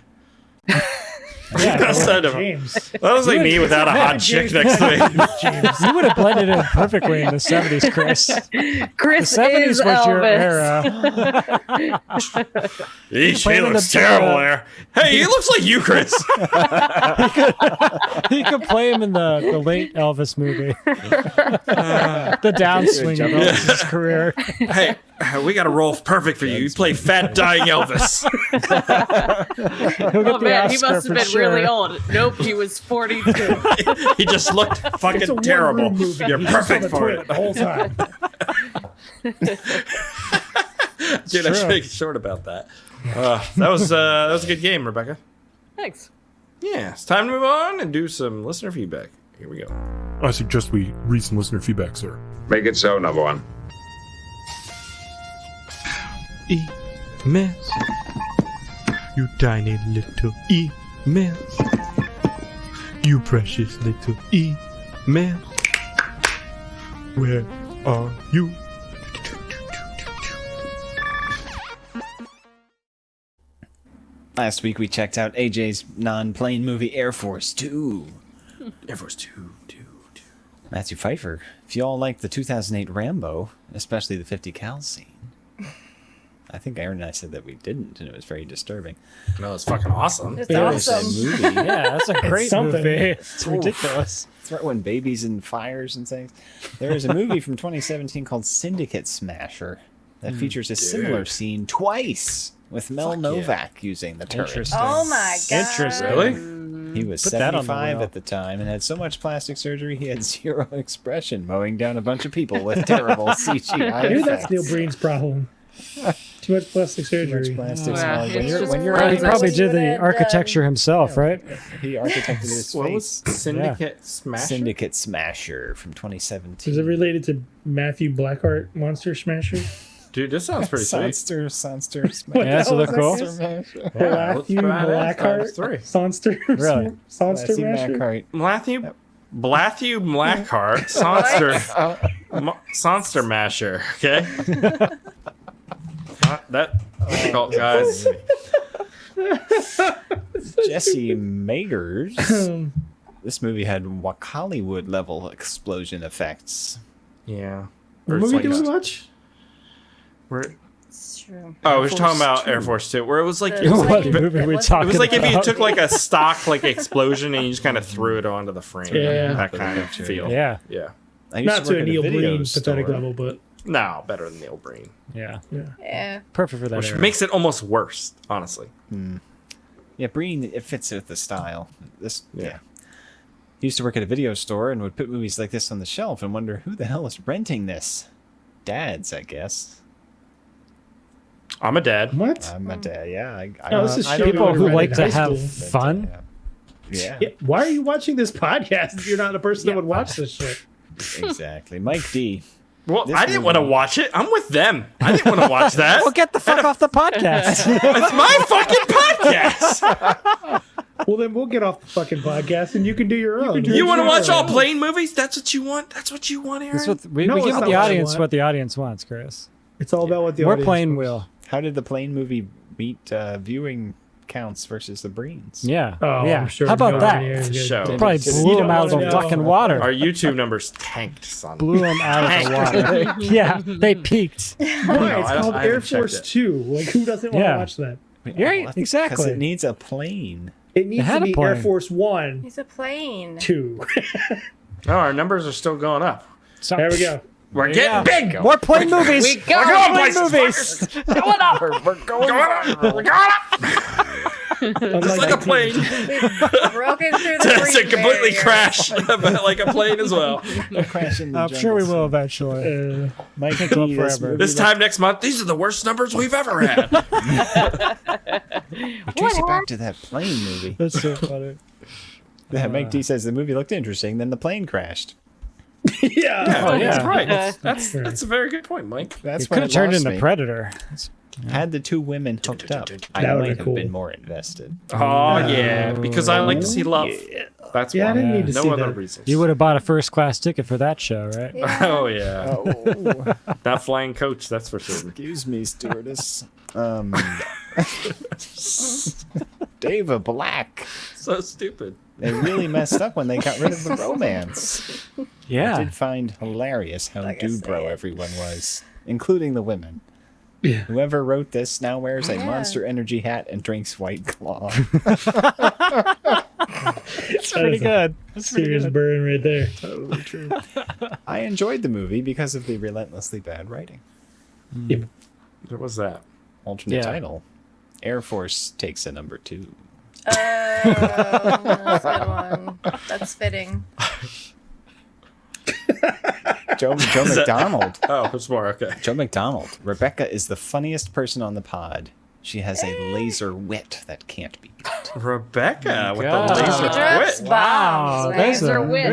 Yeah.
James.
That was like me without a hot chick next to me.
James.
You would have blended in perfectly in the 70s, Chris.
Chris
The 70s
is
was your
Elvis.
era.
He
playing in
looks
the-
terrible there. Hey, he looks like you, Chris.
You could play him in the late Elvis movie. The downswing of Elvis's career.
Hey, we got a role perfect for you. You play fat, dying Elvis.
He'll get
Oh
the
man, he
Oscar
must have
for
been really
sure.
old. Nope, he was 42.
He just looked
It's a
fucking terrible.
one-room movie.
You're
He's just on
perfect
the
for
toilet
it.
the whole time.
Dude, I should make it short about that. That was a good game, Rebecca.
Thanks.
Yeah, it's time to move on and do some listener feedback. Here we go.
I suggest we read some listener feedback, sir.
Make it so, number one.
Emails. You tiny little emails. You precious little emails. Where are you?
Last week we checked out AJ's non-plane movie Air Force 2.
Air Force 2.
Matthew Pfeiffer. If you all like the 2008 Rambo, especially the 50 cal scene. I think Aaron and I said that we didn't, and it was very disturbing.
No, it's fucking awesome.
It's
There is a
awesome.
movie.
Yeah, that's a great
something.
movie. It's ridiculous.
Throwing babies in fires and things. There is a movie from 2017 called Syndicate Smasher that features a similar scene twice with Mel Novak using the turret.
Interesting.
Oh my god.
Interesting.
Really?
He was
Put that on the
75
wheel.
at the time and had so much plastic surgery he had zero expression, mowing down a bunch of people with terrible CGI
Maybe
effects.
that's Neil Breen's problem. Too much plastic
Too
surgery.
much plastic
Yeah,
surgery.
it's just
When you're
He
Right.
probably
That's
did
what
the
he would have
architecture himself, right?
he architected his
What was
face.
Syndicate Smash?
Syndicate Smasher from 2017.
Is it related to Matthew Blackheart, Monster Smasher?
Dude, this sounds pretty sweet.
Sonster Smasher.
What
Yeah,
the
so
hell
they're
was
cool.
that?
Yeah,
Matthew
looks badass.
Blackheart,
Three.
Sonster,
Really?
Sonster
Matthew
Smasher.
Blackheart.
Blatthew Blackhart, Sonster Masher, okay? What's it called, guys?
Jesse Magers. This movie had Hollywood level explosion effects.
Yeah.
What movie did we watch?
It's true.
Oh, we were talking
Force
about
2.
Air Force 2, where it was like
The-
it was
What
like,
movie we
It
talking
if you
about?
took like a stock like explosion and you just kind of threw it onto the frame.
Yeah.
That kind of feel.
Yeah,
Yeah.
I used
Not to
work
a
at
Neil
video
Breen pathetic
store.
level, but
No, better than Neil Breen.
yeah.
Yeah.
Perfect for that
Which
era.
makes it almost worse, honestly.
Yeah, Breen, it fits with the style. This,
Yeah.
yeah. He used to work at a video store and would put movies like this on the shelf and wonder who the hell is renting this. Dads, I guess.
I'm a dad.
what?
I'm a dad. Yeah,
No, this is
I
shit
don't
People
know
we
who
read
like
in
to
high
have
school.
fun.
Yeah,
Yeah, why are you watching this podcast if you're not a person that would watch this shit?
exactly. Mike D.
Well,
This
I didn't
movie-
want to watch it. I'm with them. I didn't want to watch that.
Well, get the fuck off the podcast.
It's my fucking podcast.
Well, then we'll get off the fucking podcast and you can do your own.
You want to watch all plane movies? That's what you want? That's what you want, Aaron?
That's what we
No,
give
it's not
the
what I
audience
want.
what the audience wants, Chris.
It's all about what the
We're
audience
playing
wants.
wheel.
How did the plane movie meet viewing counts versus the Breens?
Yeah.
Oh,
yeah.
I'm sure
How about
nobody
that?
is gonna
Show.
do
Probably
it.
blew
You
him
don't
out of the
wanna know.
fucking water.
Our YouTube numbers tanked, son.
Blew him out of the water. Yeah, they peaked.
Why? It's
I
called Air
haven't checked
Force
it.
2. Like, who doesn't want to
Yeah.
watch that?
Right,
Because
exactly.
it needs a plane.
It needs
had
to
a
be Air
plane.
Force 1,
He's a plane.
2.
No, our numbers are still going up.
So-
There we go.
We're getting big.
More plane movies.
We go.
We're going
Plane
places.
movies.
Going up. We're going up. Just like a plane.
Broken through the
Does it
green
completely
barrier.
crash like a plane as well?
Crash in the
I'm sure we
jungle.
will eventually.
Mike
Can't go
D,
up
this
forever.
movie
This time next month, these are the worst numbers we've ever had.
trace it back to that plane movie.
That's so funny.
Yeah, Mike D says the movie looked interesting, then the plane crashed.
Yeah.
Oh, yeah.
That's right. That's a very good point, Mike.
That's
It
when
could have turned
lost
into
me.
Predator.
Had the two women hooked up, I
That would've
might
been
have
cool.
been more invested.
Oh yeah, because I like to see love. That's
Yeah,
why.
I didn't need to
no
see
other
that.
reasons.
You would have bought a first class ticket for that show, right?
Oh yeah. Not flying coach, that's for certain.
Excuse me, stewardess. Dava Black.
So stupid.
They really messed up when they got rid of the romance. I
Yeah.
did find hilarious how
Like I
dude bro
said.
everyone was, including the women.
Yeah.
Whoever wrote this now wears a
Yeah.
Monster Energy hat and drinks White Claw.
It's pretty good. That's pretty
Serious
good.
burn right there.
Totally true. I enjoyed the movie because of the relentlessly bad writing.
What was that?
Alternate
Yeah.
title. Air Force takes a number 2.
Oh, that's a good one. That's fitting.
Joe McDonald.
Oh, it's more okay.
Joe McDonald. Rebecca is the funniest person on the pod. She has a laser wit that can't be beat.
Rebecca with
God.
the laser
Drops
quit.
bombs. man.
Laser win.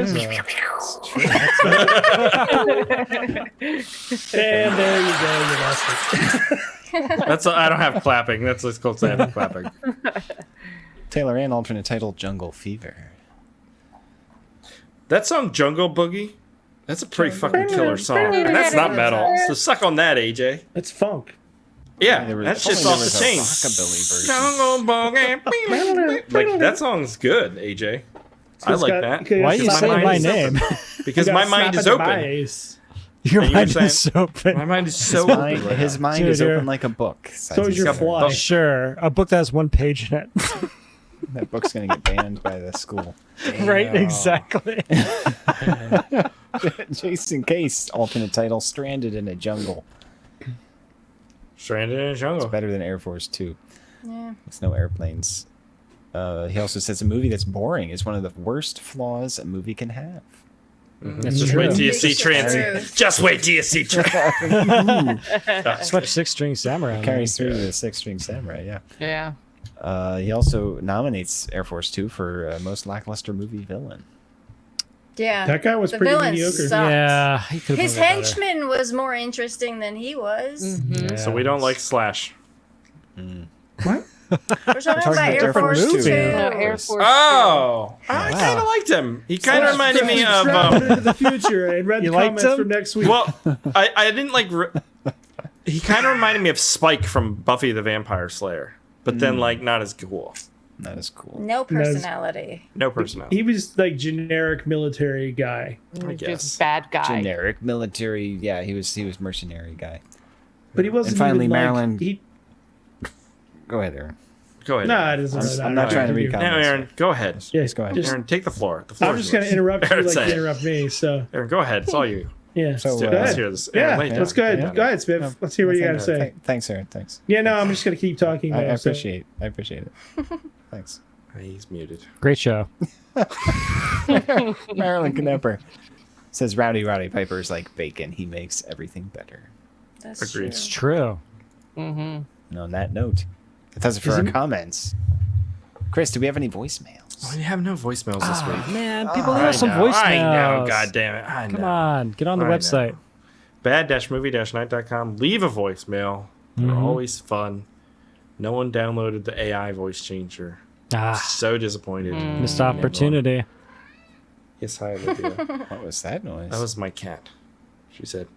And there you go. You lost it.
That's I don't have clapping. That's what's called standing clapping.
Taylor Ann, alternate title, Jungle Fever.
That song Jungle Boogie, that's a pretty fucking killer song. And that's not metal. So suck on that, AJ.
It's funk.
Yeah,
There was-
that's
if
just
only
off
there
the
was a
chain.
rockabilly version.
Jungle Boogie. Like that song's good, AJ. I
It's
like
got-
that.
okay,
Why are you
Because
saying
mind
my
is
name?
Because my mind is open.
Your
And you're
mind
saying-
is open.
My mind is so
His
open.
mind,
right
his
now.
mind is
Dude,
open like a book.
So is your fly.
Sure. A book that has one page in it.
That book's going to get banned by the school.
Right, exactly.
Jason Case, alternate title, Stranded in a Jungle.
Stranded in a Jungle.
It's better than Air Force 2.
Yeah.
It's no airplanes. He also says a movie that's boring is one of the worst flaws a movie can have.
Just wait till you see
True.
Trancy. Just wait till you see Trancy.
Let's watch Six String Samurai. man.
Carries through the Six String Samurai, yeah.
Yeah.
He also nominates Air Force 2 for most lackluster movie villain.
Yeah.
That guy was
The
pretty
villain
mediocre.
sucked.
Yeah. He could've
His
done it better.
henchman was more interesting than he was.
Yeah.
So we don't like Slash.
What?
We're talking about
about
Air
different
Force
movies.
2.
No, Air Force.
Oh, I
Wow.
kind of liked him. He kind of reminded me of.
Traveled into the future and read
You
the
liked
comments
him?
from next week.
Well, I didn't like. He kind of reminded me of Spike from Buffy the Vampire Slayer, but then like not as cool.
That is cool.
No personality.
No personality.
He was like generic military guy,
I guess.
Just bad guy.
Generic military, yeah, he was mercenary guy.
but he wasn't.
And finally,
even, like,
Marilyn-
He,
Go ahead, Aaron.
Go ahead.
nah, it doesn't
I'm-
really
I'm
matter.
not trying to read
You-
comments.
Now, Aaron, go ahead.
Yeah,
Just go ahead.
Aaron, take the floor. The floor
I'm
is
just gonna
yours.
interrupt you
Aaron,
like
say
you
it.
interrupt me. So
Aaron, go ahead. It's all you.
yeah,
So,
go
uh,
Let's
ahead.
hear this.
Yeah,
Aaron, lay it
let's
down.
go ahead.
Yeah.
Go ahead, Spiff. Let's hear what you gotta say.
Thanks, Aaron. Thanks.
Yeah, no, I'm just gonna keep talking.
I
though, so-
appreciate it. Thanks.
He's muted.
Great show.
Marilyn Knepper says Rowdy Piper is like bacon. He makes everything better.
That's
Agreed.
It's true.
And on that note, that's it for our comments. Chris, do we have any voicemails?
Oh, you have no voicemails this week.
Man, people
I
leave some
know,
voicemails.
I know. God damn it. I know.
Come on, get on the
I know.
website.
Bad-movie-night.com. Leave a voicemail. They're always fun. No one downloaded the AI voice changer.
Ah,
So disappointed.
missed opportunity.
Yes, hi, Olivia.
What was that noise?
That was my cat. She said,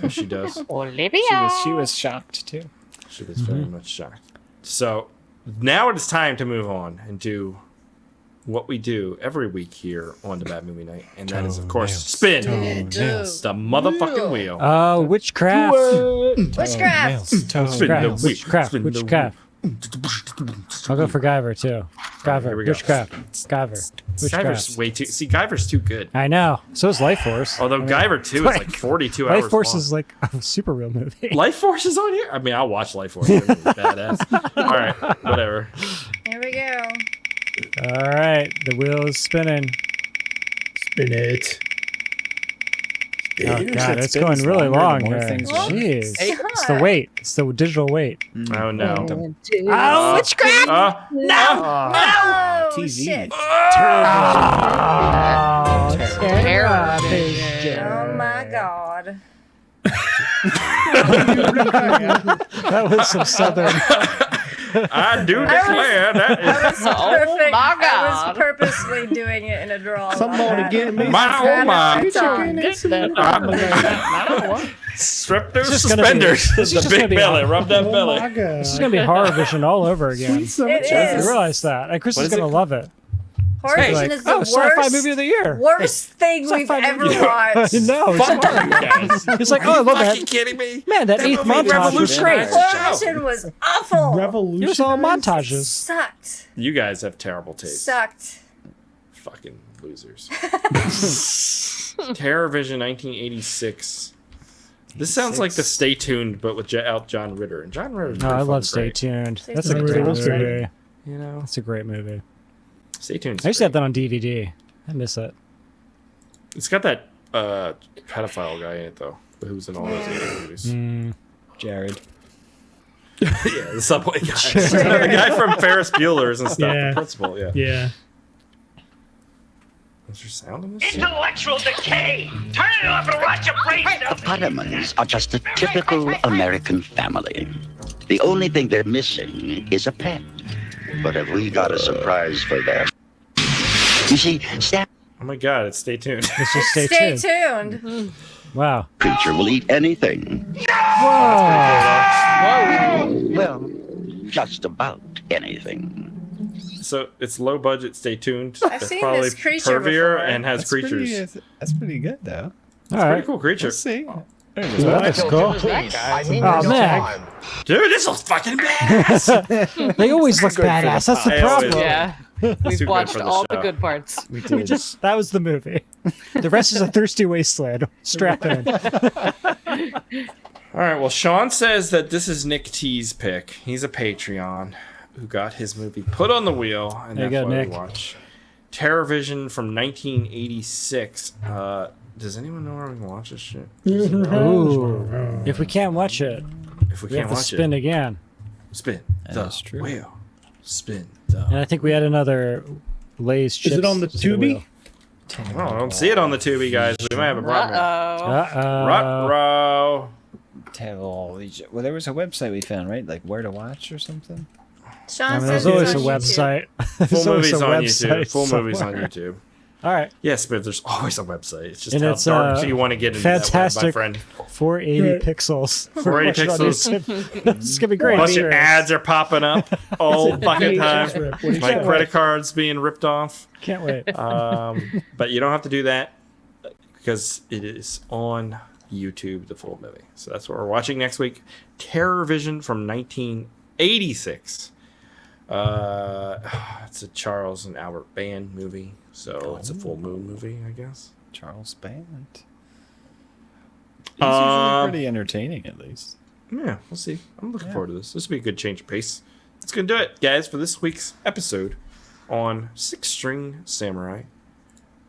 as she does.
Olivia.
She was shocked too.
She was very much shocked. So now it is time to move on and do what we do every week here on the Bad Movie Night, and that is, of course, spin the motherfucking wheel.
Witchcraft.
Witchcraft.
Witchcraft. Witchcraft. I'll go for Guyver too.
here
Guyver.
we go.
Witchcraft. Guyver.
Guyver's
Witchcraft.
way too. See, Guyver's too good.
I know. So is Life Force.
Although Guyver 2 is like 42 hours
Life Force
long.
is like a super real movie.
Life Force is on here? I mean, I'll watch Life Force. It's badass. All right, whatever.
Here we go.
All right, the wheel is spinning.
Spin it.
Oh god, it's
spins
going really
longer, the
long
more
here.
things
Jeez,
Hey.
it's the weight. It's the digital weight.
Oh, no.
Oh, witchcraft!
Oh,
TV.
shit.
Oh,
Terror
Oh my god.
That was some southern.
I do declare that is
Perfect.
my
I
God.
was purposely doing it in a draw.
Somebody get me
my oh my.
That.
Strip those
It's just gonna be-
suspenders.
it's
The
just
big
gonna be
belly.
hot.
Rub that
Oh
belly.
my god.
This is gonna be horror vision all over again.
Sweet summer
It
child.
I
is.
realize that, and Chris
What
is
is
gonna
it?
love it.
Horror
Hey,
Vision
Like,
is the
oh, sci-fi
worst,
movie of the year.
worst thing we've
Sci-fi
ever
movie.
watched.
No,
Fuck you guys.
he's like,
Are
oh, I
you
love
fucking
that.
kidding me?
Man, that eighth
movie
montage was great.
revolutionized the
Horror
show.
Vision was awful.
Revolution.
It was all montages.
Sucked.
You guys have terrible taste.
Sucked.
Fucking losers. Terror Vision 1986. This sounds like the Stay Tuned, but with John Ritter. And John Ritter.
No, I love Stay Tuned. That's a
Tuned.
great
That's great.
movie.
You know,
That's a great movie.
Stay Tuned.
I used to have that on DVD. I miss it.
It's got that pedophile guy in it though, who's in all those 80s movies.
Jared.
Yeah, the subway guy. The guy from Ferris Bueller's and stuff.
Yeah.
The principal. Yeah.
Yeah.
Is there sound in this? shit?
Intellectual decay! Turn it off and watch your brain
The Pottermans are just a typical American family. The only thing they're missing is a pet. But have we got a surprise for them? You see, Snap
Oh my god, it's Stay Tuned.
Let's just stay
Stay
tuned.
tuned.
Wow.
creature will eat anything. Well, just about anything.
So it's low budget. Stay tuned.
I've
It's
seen
probably
this creature
pervier
before.
and has creatures.
That's pretty good, though.
All
Pretty
right.
cool creature.
Let's see.
That's cool. Oh man,
Dude, this is fucking badass.
they always look badass. That's the
They always
problem.
Yeah.
Too
We've
good
watched
for the
all
show.
the good parts.
We just that was the movie. The rest is a thirsty wasteland. Strap in.
All right. Well, Sean says that this is Nick T's pick. He's a Patreon who got his movie put on the wheel, and
There you
that's
go,
why
Nick.
we watch Terror Vision from 1986. Does anyone know where we can watch this shit?
Ooh. If we can't watch it,
If we
we
can't
have to
watch
spin
it,
again.
spin
That's
the
true.
wheel. Spin the.
And I think we had another Lay's chips.
Is it on the
to
Tubi?
wheel.
I don't see it on the Tubi, guys. We might have a problem.
Uh-oh.
Ruh-roh.
Well, there was a website we found, right? Like where to watch or something.
Sean
I mean,
says
there's always a
it's on
website.
Full
There's always
movies
a
on
website
YouTube. Full movies on
somewhere.
YouTube.
All right.
Yes, but there's always a website. It's just
And
how
it's,
dark you want to get into that web, my
fantastic.
friend.
480 pixels.
480
Watch it on
pixels.
YouTube. This is gonna be great.
Bunch of ads are popping up all fucking time.
Rip. What do you
My
say?
credit card's being ripped off.
Can't wait.
But you don't have to do that because it is on YouTube, the full movie. So that's what we're watching next week. Terror Vision from 1986. It's a Charles and Albert Band movie, so it's a full moon movie, I guess.
Charles Band. He's usually pretty entertaining, at least.
Yeah, we'll see. I'm looking forward to this. This will be a good change of pace. That's going to do it, guys, for this week's episode on Six String Samurai.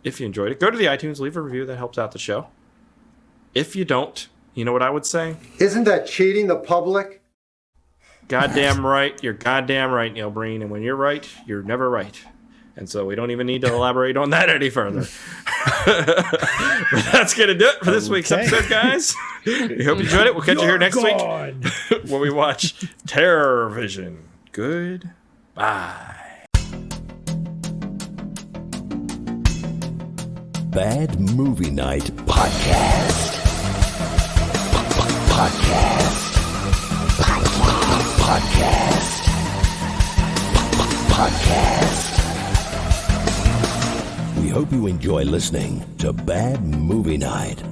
If you enjoyed it, go to the iTunes, leave a review. That helps out the show. If you don't, you know what I would say?
Isn't that cheating the public?
Goddamn right. You're goddamn right, Neil Breen. And when you're right, you're never right. And so we don't even need to elaborate on that any further. But that's going to do it for this week's episode, guys. We hope you enjoyed it. We'll catch you here next week when we watch Terror Vision. Goodbye.
Bad Movie Night Podcast. Podcast. We hope you enjoy listening to Bad Movie Night.